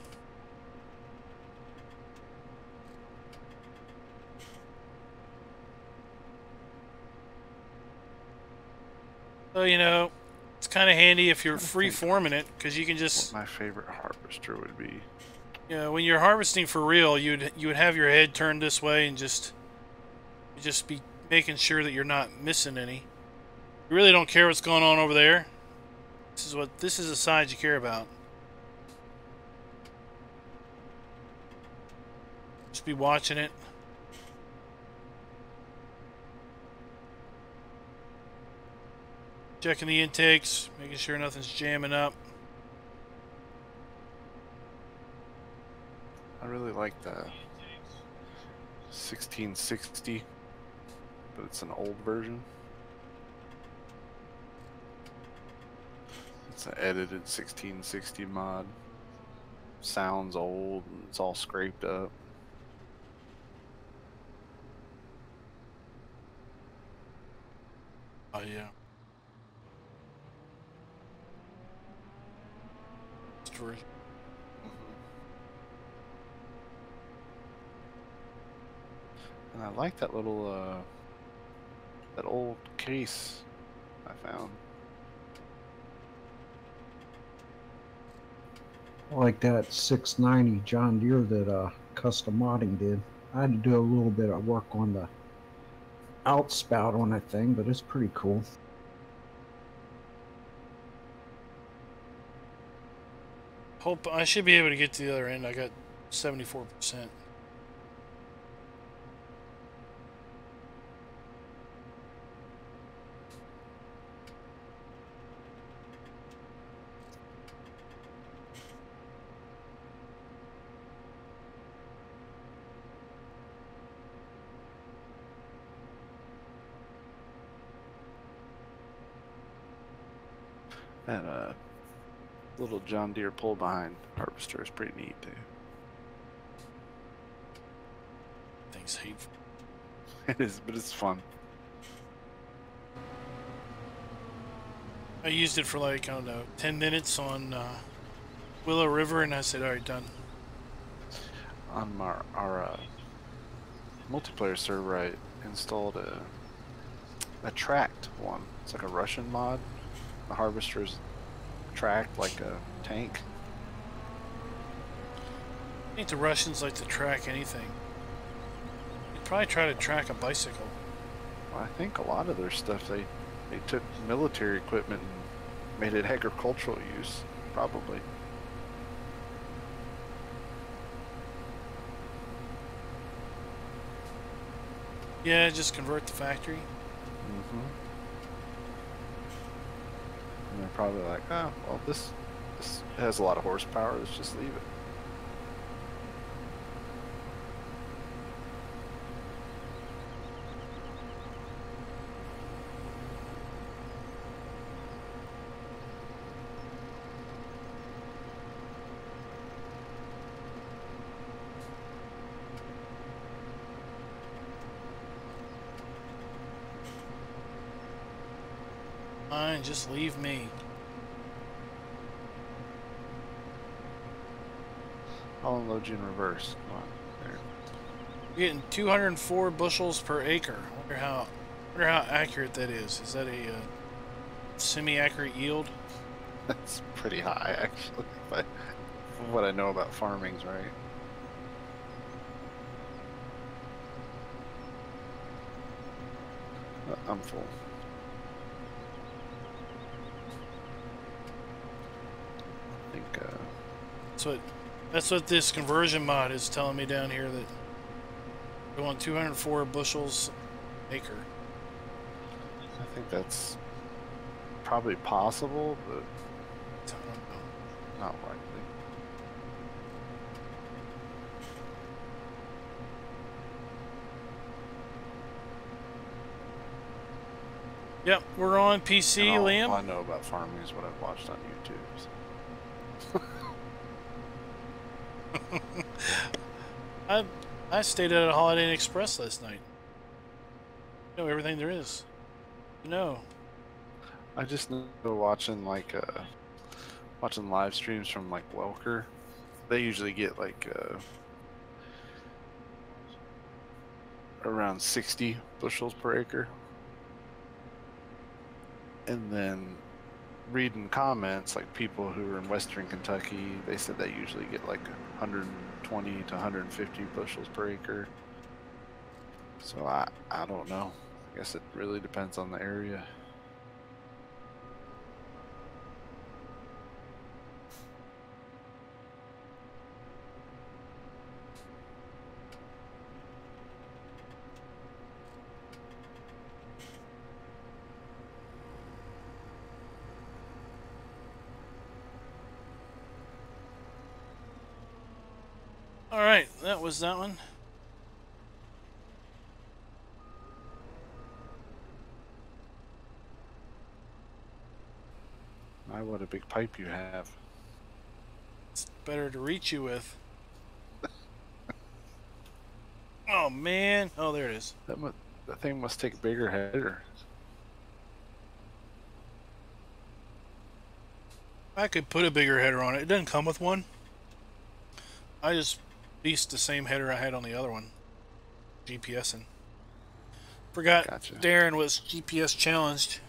So, you know, it's kind of handy if you're free-forming it, because you can just...
What my favorite harvester would be.
You know, when you're harvesting for real, you would have your head turned this way and just be making sure that you're not missing any. You really don't care what's going on over there. This is the side you care about. Just be watching it. Checking the intakes, making sure nothing's jamming up.
I really like the 1660, but it's an old version. It's an edited 1660 mod. Sounds old and it's all scraped up.
Oh yeah. Story.
And I like that little that old case I found.
I like that 690 John Deere that custom modding did. I had to do a little bit of work on the outspout on that thing, but it's pretty cool.
Hope I should be able to get to the other end. I got 74%.
That little John Deere pull behind harvester is pretty neat too.
Thing's hateful.
It is, but it's fun.
I used it for like, I don't know, 10 minutes on Willow River, and I said, alright, done.
On our multiplayer server, I installed a tracked one. It's like a Russian mod. The harvester's tracked like a tank.
I think the Russians like to track anything. Probably try to track a bicycle.
Well, I think a lot of their stuff, they took military equipment and made it agricultural use, probably.
Yeah, just convert the factory.
Mm-hmm. And they're probably like, oh, well, this has a lot of horsepower, let's just leave it.
Fine, just leave me.
I'll unload you in reverse. Come on, there.
You're getting 204 bushels per acre. Wonder how accurate that is. Is that a semi-accurate yield?
That's pretty high, actually, but from what I know about farming's right. I'm full. I think,
That's what this conversion mod is telling me down here, that we want 204 bushels an acre.
I think that's probably possible, but
I don't know.
not likely.
Yep, we're on PC,
All
Liam.
I know about farming is what I've watched on YouTube. So.
I stayed at a Holiday Inn Express last night. I know everything there is. No.
I just know watching watching live streams from like Welker. They usually get like around 60 bushels per acre. And then reading comments, like people who are in Western Kentucky, they said they usually get like 120 to 150 bushels per acre. So I don't know. I guess it really depends on the area.
Alright, that was that one.
My, what a big pipe you have.
It's better to reach you with. Oh man. Oh, there it is.
That thing must take a bigger header.
I could put a bigger header on it. It doesn't come with one. I just leased the same header I had on the other one. GPSing. Forgot
Gotcha.
Darren was GPS challenged.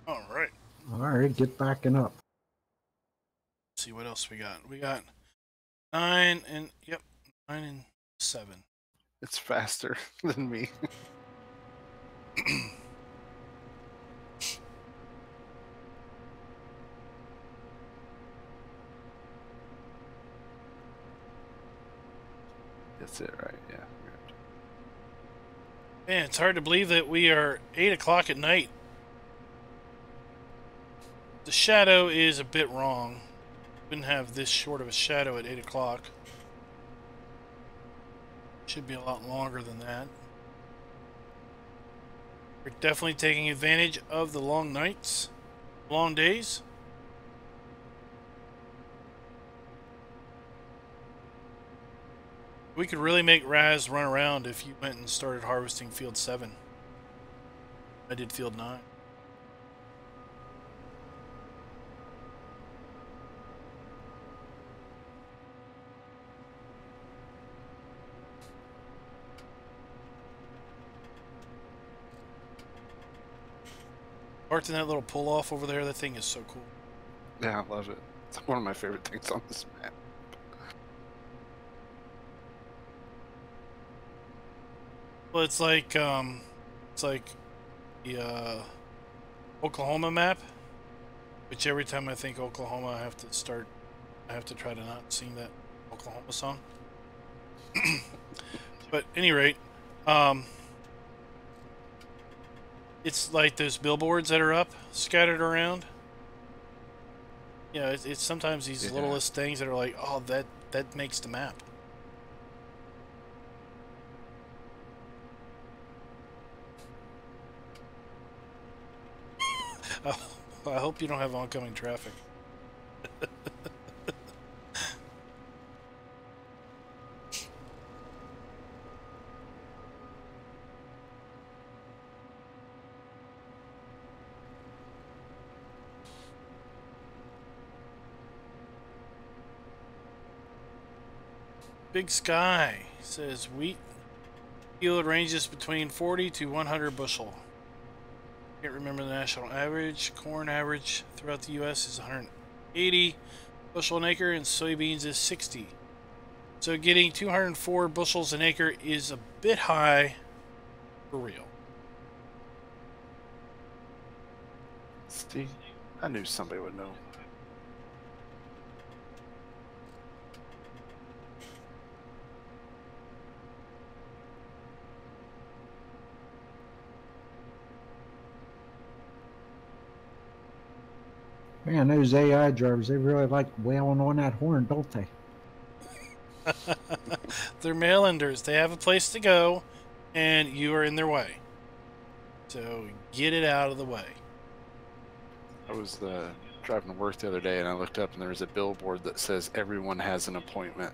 Alright.
Alright, get backing up.
See what else we got. We got 9 and 7.
It's faster than me. That's it, right? Yeah.
Man, it's hard to believe that we are 8 o'clock at night. The shadow is a bit wrong. Wouldn't have this short of a shadow at 8 o'clock. Should be a lot longer than that. We're definitely taking advantage of the long nights, long days. We could really make Raz run around if you went and started harvesting field 7. I did field 9. Parked in that little pull-off over there, that thing is so cool.
Yeah, I love it. It's one of my favorite things on this map.
Well, it's like the Oklahoma map, which every time I think Oklahoma, I have to try to not sing that Oklahoma song. But at any rate, it's like those billboards that are up, scattered around. You know, it's sometimes these littlest things that are like, oh, that makes the map. I hope you don't have oncoming traffic. Big Sky says wheat yield ranges between 40 to 100 bushel. Can't remember the national average. Corn average throughout the U.S. is 180 bushel an acre, and soybeans is 60. So getting 204 bushels an acre is a bit high for real.
See, I knew somebody would know.
Man, those AI drivers, they really like wailing on that horn, don't they?
They're mail-enders. They have a place to go, and you are in their way. So get it out of the way.
I was driving to work the other day, and I looked up, and there was a billboard that says, "Everyone has an appointment."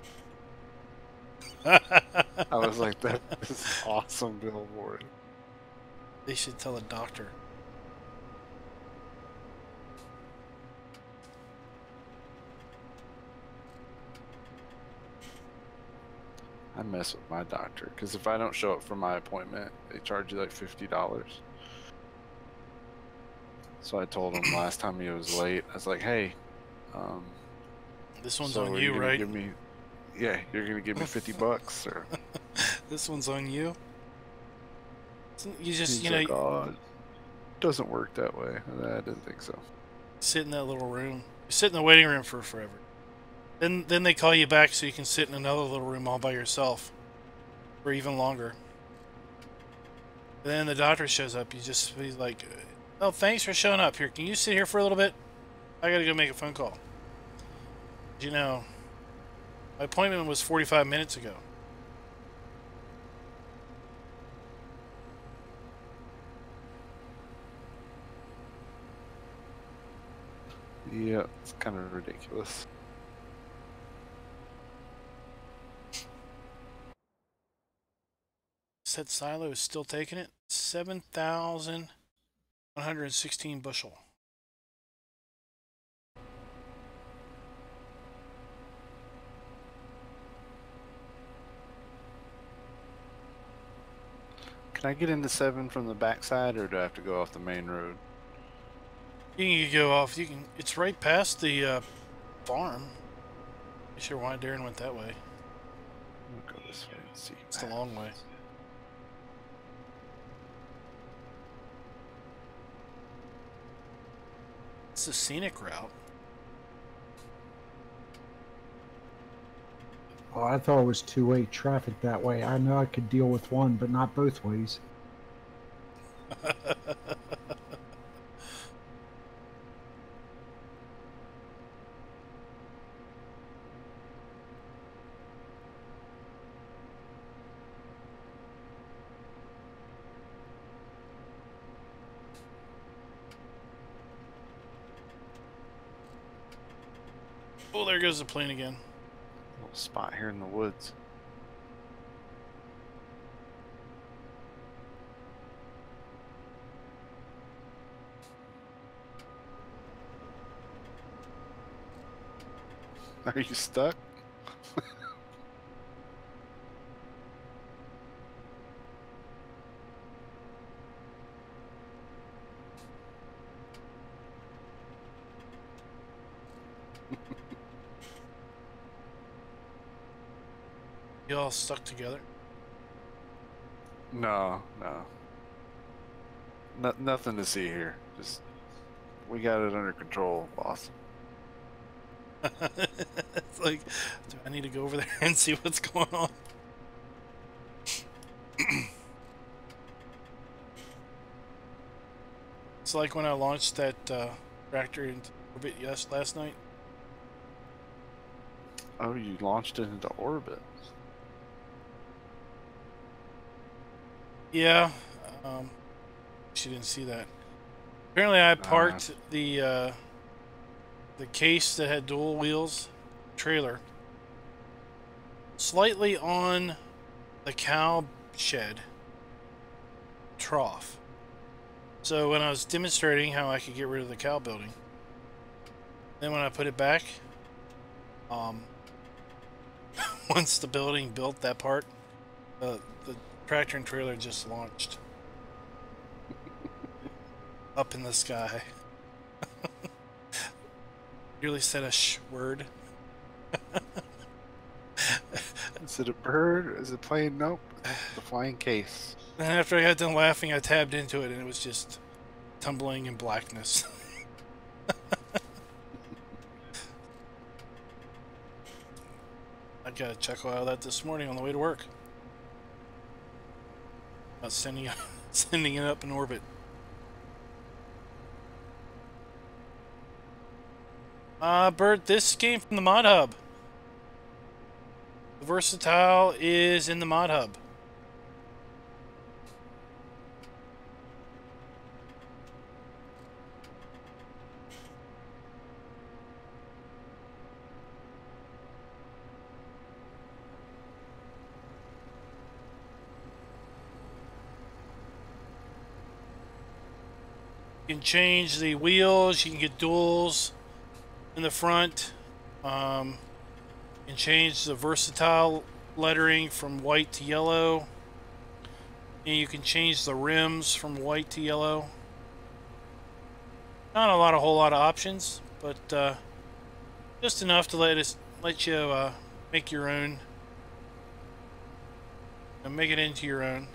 I was like, that is an awesome billboard.
They should tell a doctor.
I mess with my doctor, because if I don't show up for my appointment, they charge you like $50. So I told him last time he was late, I was like, hey,
this one's
so
on
are
you,
gonna
right?
give me, yeah, you're going to give me $50, or...
This one's on you? You just,
He's
you know,
like, oh, it doesn't work that way. I didn't think so.
sit in that little room. You sit in the waiting room for forever. Then they call you back so you can sit in another little room all by yourself for even longer. And then the doctor shows up. He's like, oh, thanks for showing up. Here, can you sit here for a little bit? I gotta go make a phone call. You know, my appointment was 45 minutes ago.
Yeah, it's kind of ridiculous.
Said Silo is still taking it. 7,116 bushel.
Can I get into 7 from the backside, or do I have to go off the main road?
You can go off. You can. It's right past the farm. You sure why Darren went that way?
We'll go this way and see.
It's the long way. It's a scenic route.
Oh, I thought it was two-way traffic that way. I know I could deal with one, but not both ways.
Oh, there goes the plane again.
Little spot here in the woods. Are you stuck?
You all stuck together?
No, no. Nothing to see here. Just, we got it under control, boss.
It's like, do I need to go over there and see what's going on? It's like when I launched that tractor into orbit last night.
Oh, you launched it into orbit.
Yeah, she didn't see that. Apparently, I parked the case that had dual wheels trailer slightly on the cow shed trough. So when I was demonstrating how I could get rid of the cow building, then when I put it back, once the building built that part, the tractor and trailer just launched up in the sky. Nearly said a word.
Is it a bird? Is it plane? Nope. The flying case.
And after I got done laughing, I tabbed into it, and it was just tumbling in blackness. I got a chuckle out of that this morning on the way to work. About sending it up in orbit. Bert, this came from the Mod Hub. The Versatile is in the Mod Hub. You can change the wheels, you can get duals in the front. You can change the Versatile lettering from white to yellow. And you can change the rims from white to yellow. Not a whole lot of options, but just enough to let you make your own. And make it into your own.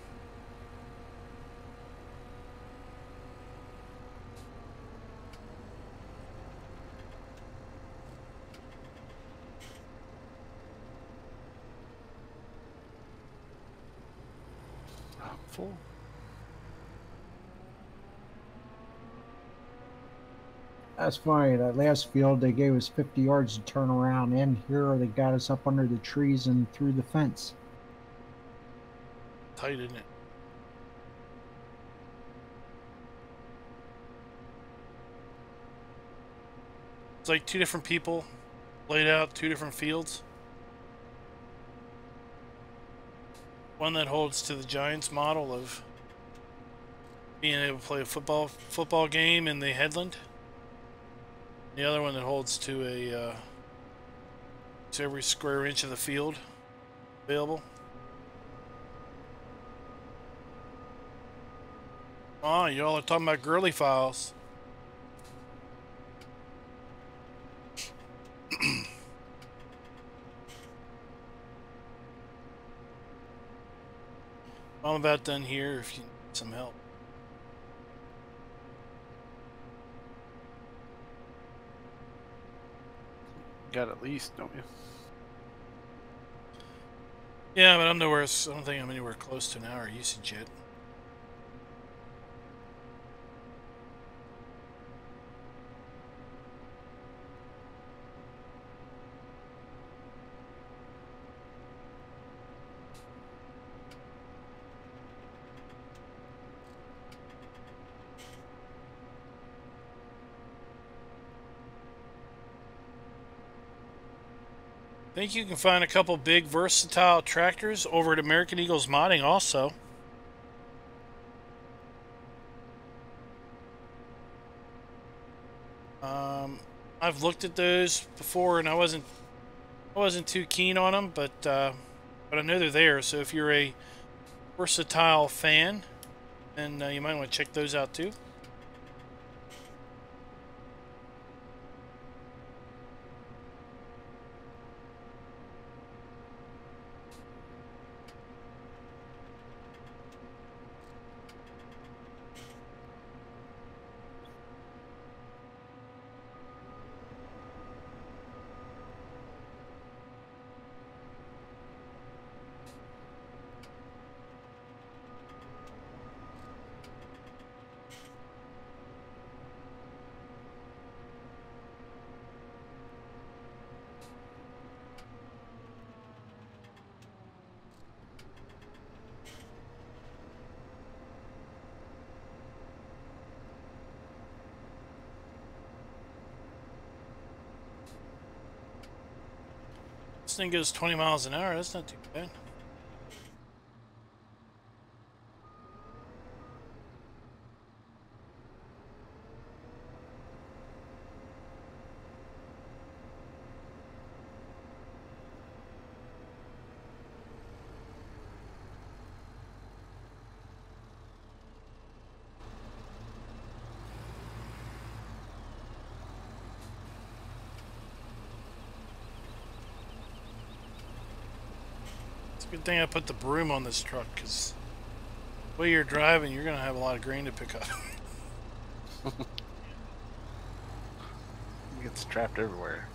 Full.
That's funny. That last field, they gave us 50 yards to turn around. In here, they got us up under the trees and through the fence.
Tight, isn't it? It's like two different people laid out two different fields. One that holds to the Giants model of being able to play a football game in the headland. The other one that holds to every square inch of the field available. Oh, y'all are talking about girly files. I'm about done here if you need some help.
Got at least, don't you?
Yeah, but I don't think I'm anywhere close to an hour usage yet. I think you can find a couple big versatile tractors over at American Eagles Modding also. I've looked at those before and I wasn't too keen on them, but I know they're there. So if you're a versatile fan, then you might want to check those out too. This thing goes 20 miles an hour. That's not too bad. Good thing I put the broom on this truck, because the way you're driving, you're going to have a lot of grain to pick up.
It gets trapped everywhere.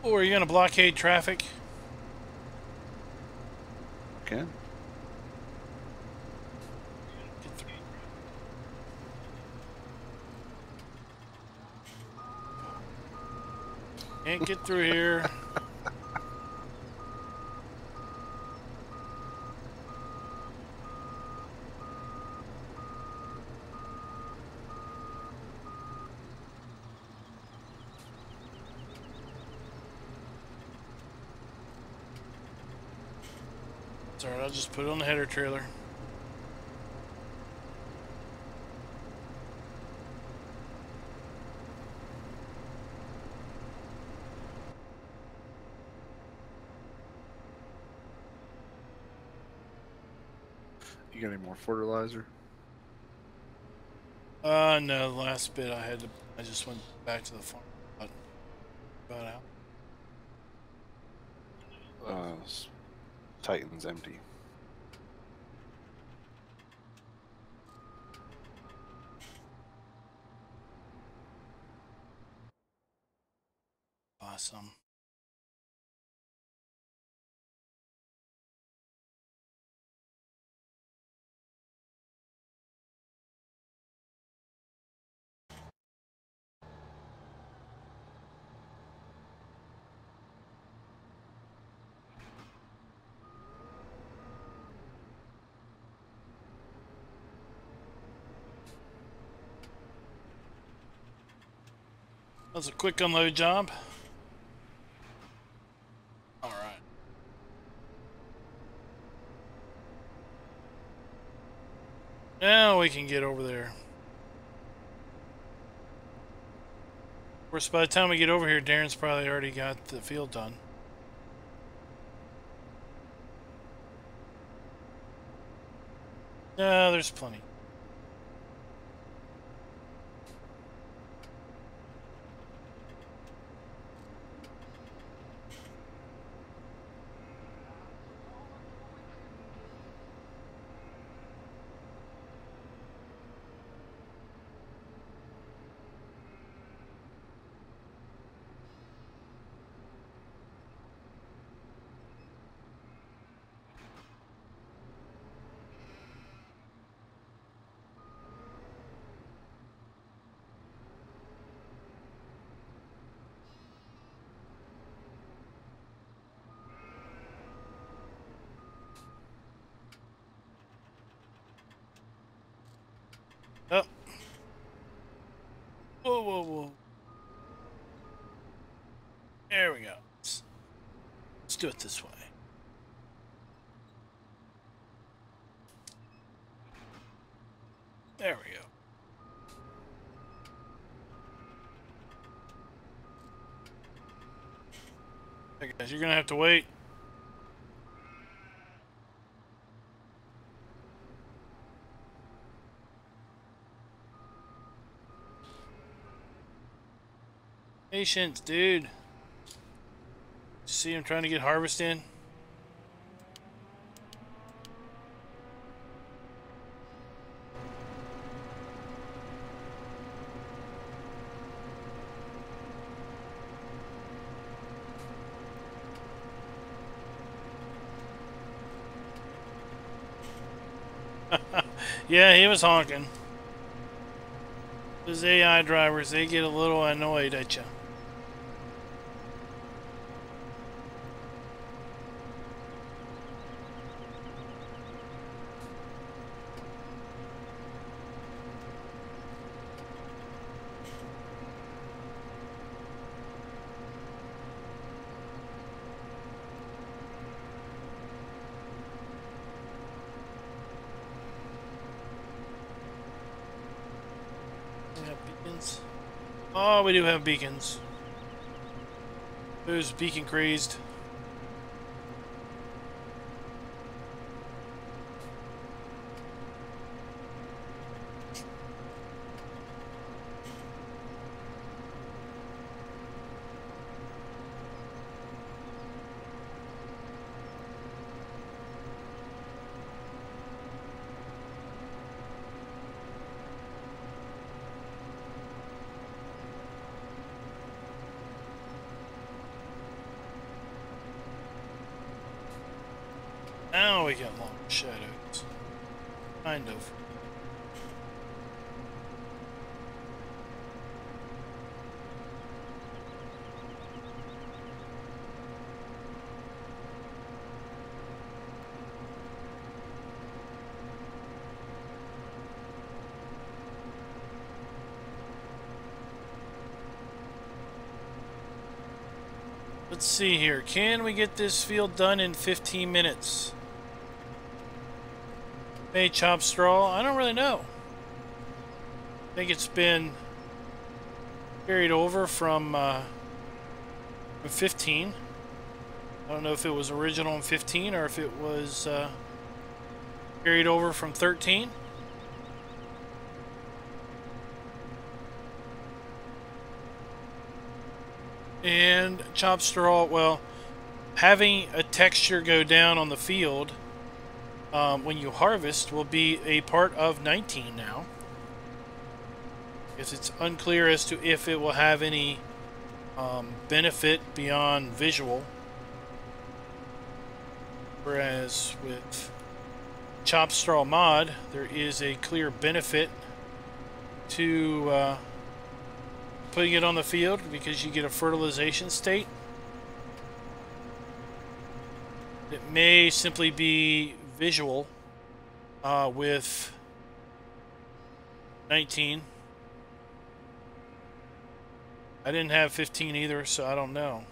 Oh, are you going to blockade traffic?
Okay.
Get through. Can't get through here. It's alright, I'll just put it on the header trailer.
You got any more fertilizer?
No, the last bit I just went back to the farm. About out.
Titan's empty.
Awesome. That was a quick unload job. All right. Now we can get over there. Of course, by the time we get over here, Darren's probably already got the field done. No, there's plenty. Oh. Whoa, whoa, whoa. There we go. Let's do it this way. There we go. Hey guys, you're gonna have to wait. Patience, dude. See him trying to get harvest in? Yeah, he was honking. Those AI drivers, they get a little annoyed at you. Beacons. Oh, we do have beacons. Who's beacon crazed? Now we get long shadows. Kind of. Let's see here. Can we get this field done in 15 minutes? May chop straw? I don't really know. I think it's been carried over from 15. I don't know if it was original in 15 or if it was carried over from 13. And chop straw, well, having a texture go down on the field when you harvest will be a part of 19 now. Because it's unclear as to if it will have any benefit beyond visual. Whereas with chop straw mod, there is a clear benefit to putting it on the field because you get a fertilization state. It may simply be visual with 19. I didn't have 15 either, so I don't know.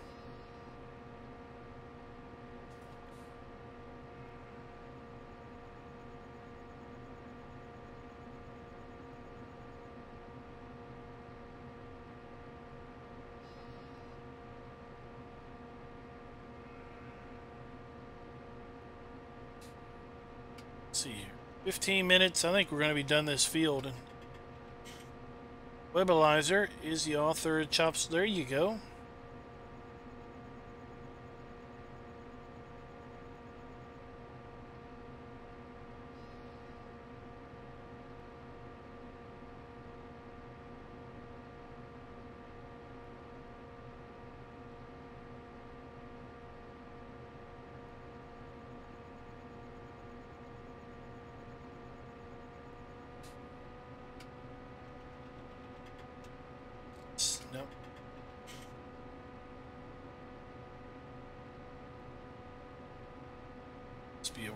Let's see here. 15 minutes. I think we're going to be done this field. And Webalizer is the author of Chops. There you go. Nope. Must be your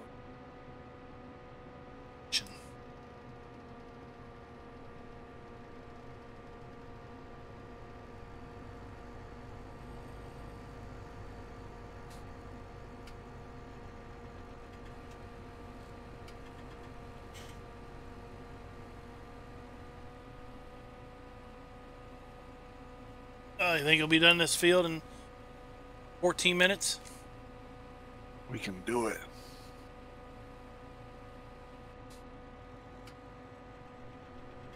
you think you'll be done this field in 14 minutes?
We can do it.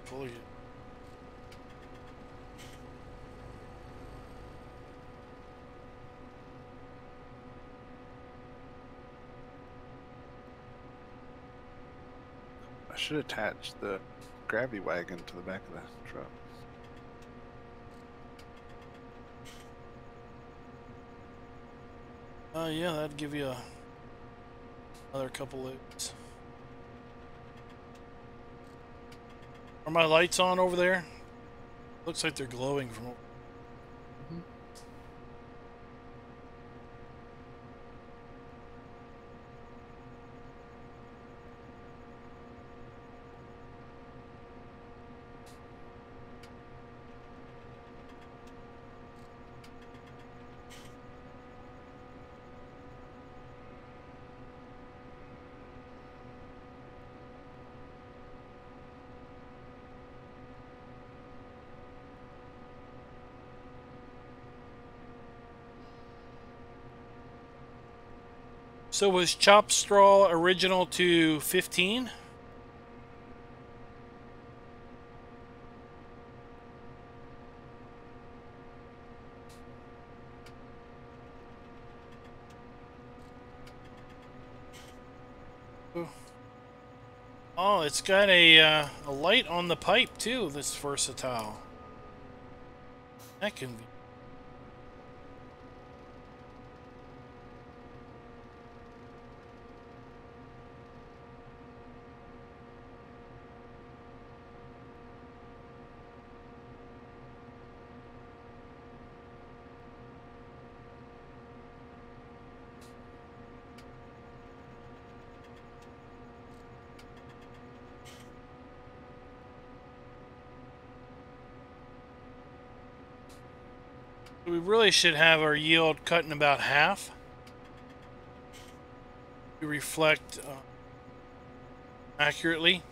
Fully.
I should attach the gravity wagon to the back of the truck.
Yeah, that'd give you another couple loops. my lights on over there? Looks like they're glowing from over. So was chopped straw original to 15? Oh, it's got a light on the pipe too. This versatile. That can be. We really should have our yield cut in about half. To reflect accurately.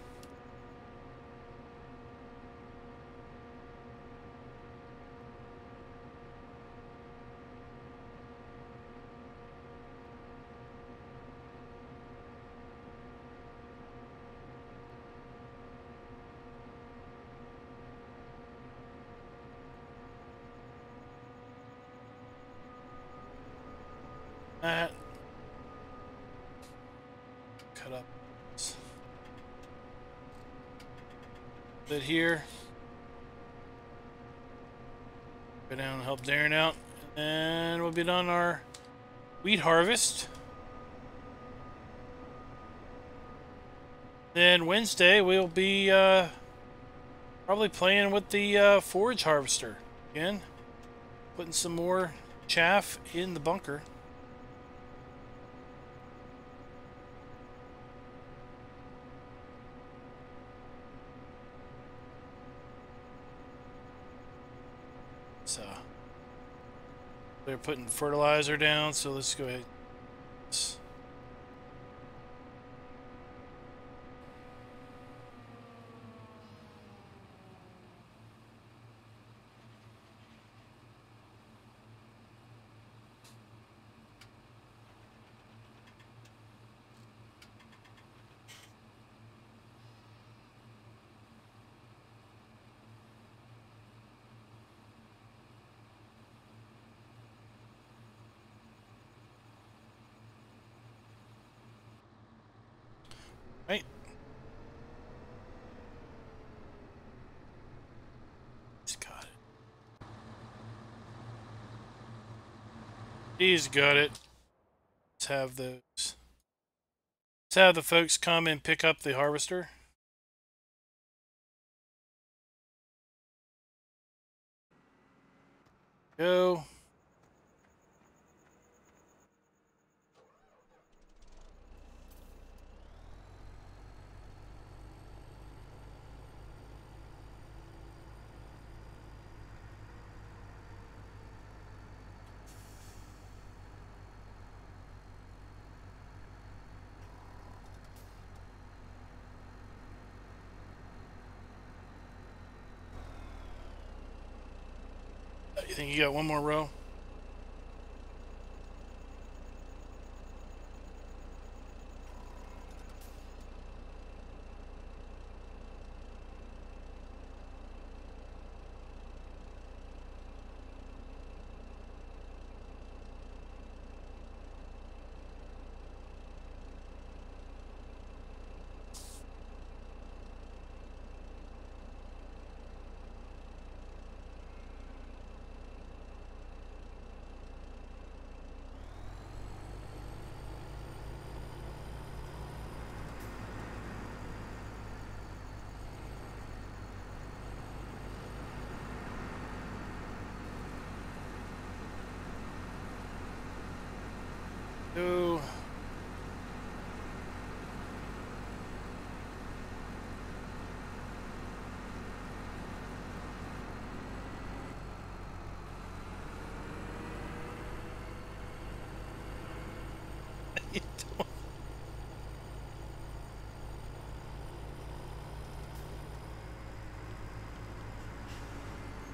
That cut up a bit here. Go down and help Darren out, and we'll be done our wheat harvest. Then Wednesday we'll be probably playing with the forage harvester again, putting some more chaff in the bunker. So they're putting fertilizer down, so let's go ahead. Right. He's got it. He's got it. Let's have those. Let's have the folks come and pick up the harvester. Go. You think you got one more row?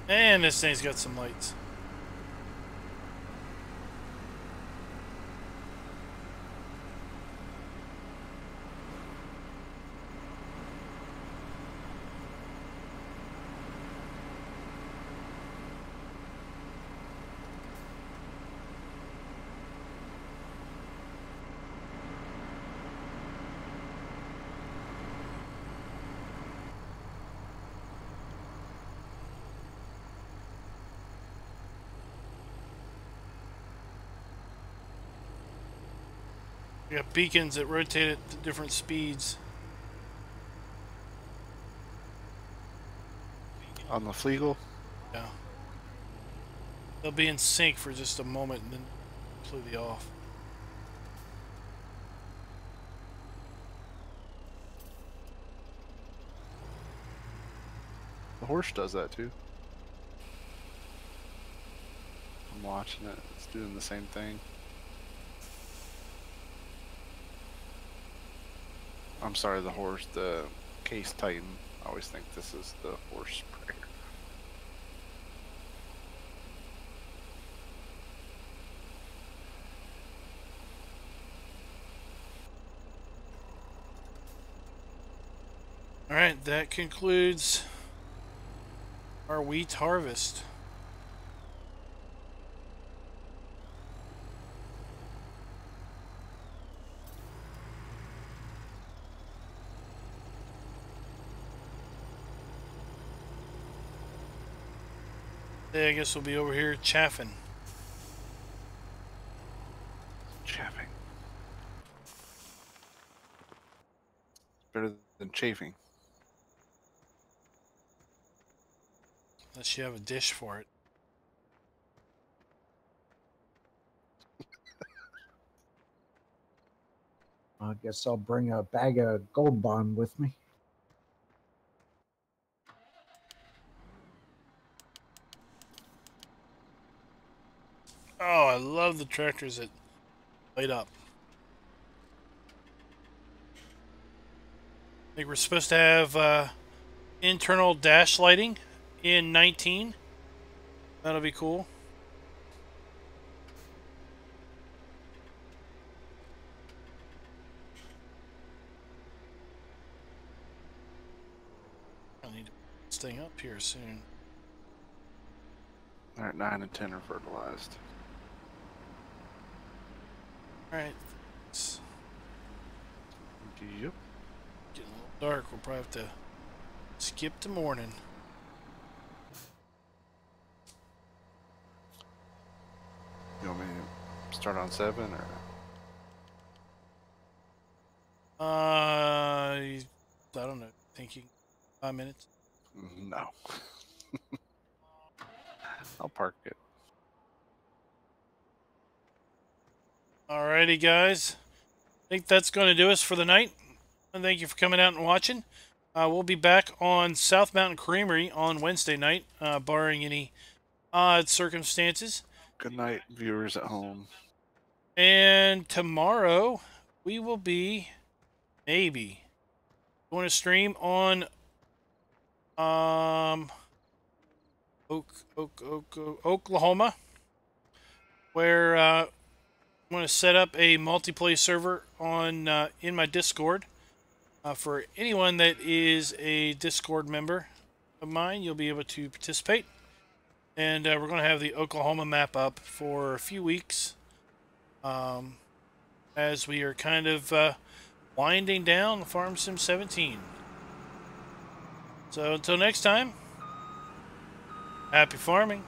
And this thing's got some lights. We got beacons that rotate at different speeds.
On the Fleagle?
Yeah. They'll be in sync for just a moment and then completely off.
The horse does that too. I'm watching it. It's doing the same thing. I'm sorry, the horse, the Case Titan. I always think this is the horse sprayer.
Alright, that concludes our wheat harvest. Today I guess we'll be over here chaffing.
Chaffing. Better than chafing.
Unless you have a dish for it.
I guess I'll bring a bag of Gold Bond with me.
Oh, I love the tractors that light up. I think we're supposed to have internal dash lighting in 19. That'll be cool. I need to put this thing up here soon.
Alright, 9 and 10 are fertilized.
Alright. It's
Yep.
getting a little dark. We'll probably have to skip to morning.
You want me to start on 7 or?
I don't know. Thinking 5 minutes.
No. I'll park it.
Alrighty, guys. I think that's going to do us for the night. And thank you for coming out and watching. We'll be back on South Mountain Creamery on Wednesday night, barring any odd circumstances.
Good night, viewers at home.
And tomorrow, we will be, maybe, going to stream on Oklahoma, where I'm going to set up a multiplayer server on in my Discord. For anyone that is a Discord member of mine, you'll be able to participate. And we're going to have the Oklahoma map up for a few weeks as we are kind of winding down Farm Sim 17. So until next time, happy farming.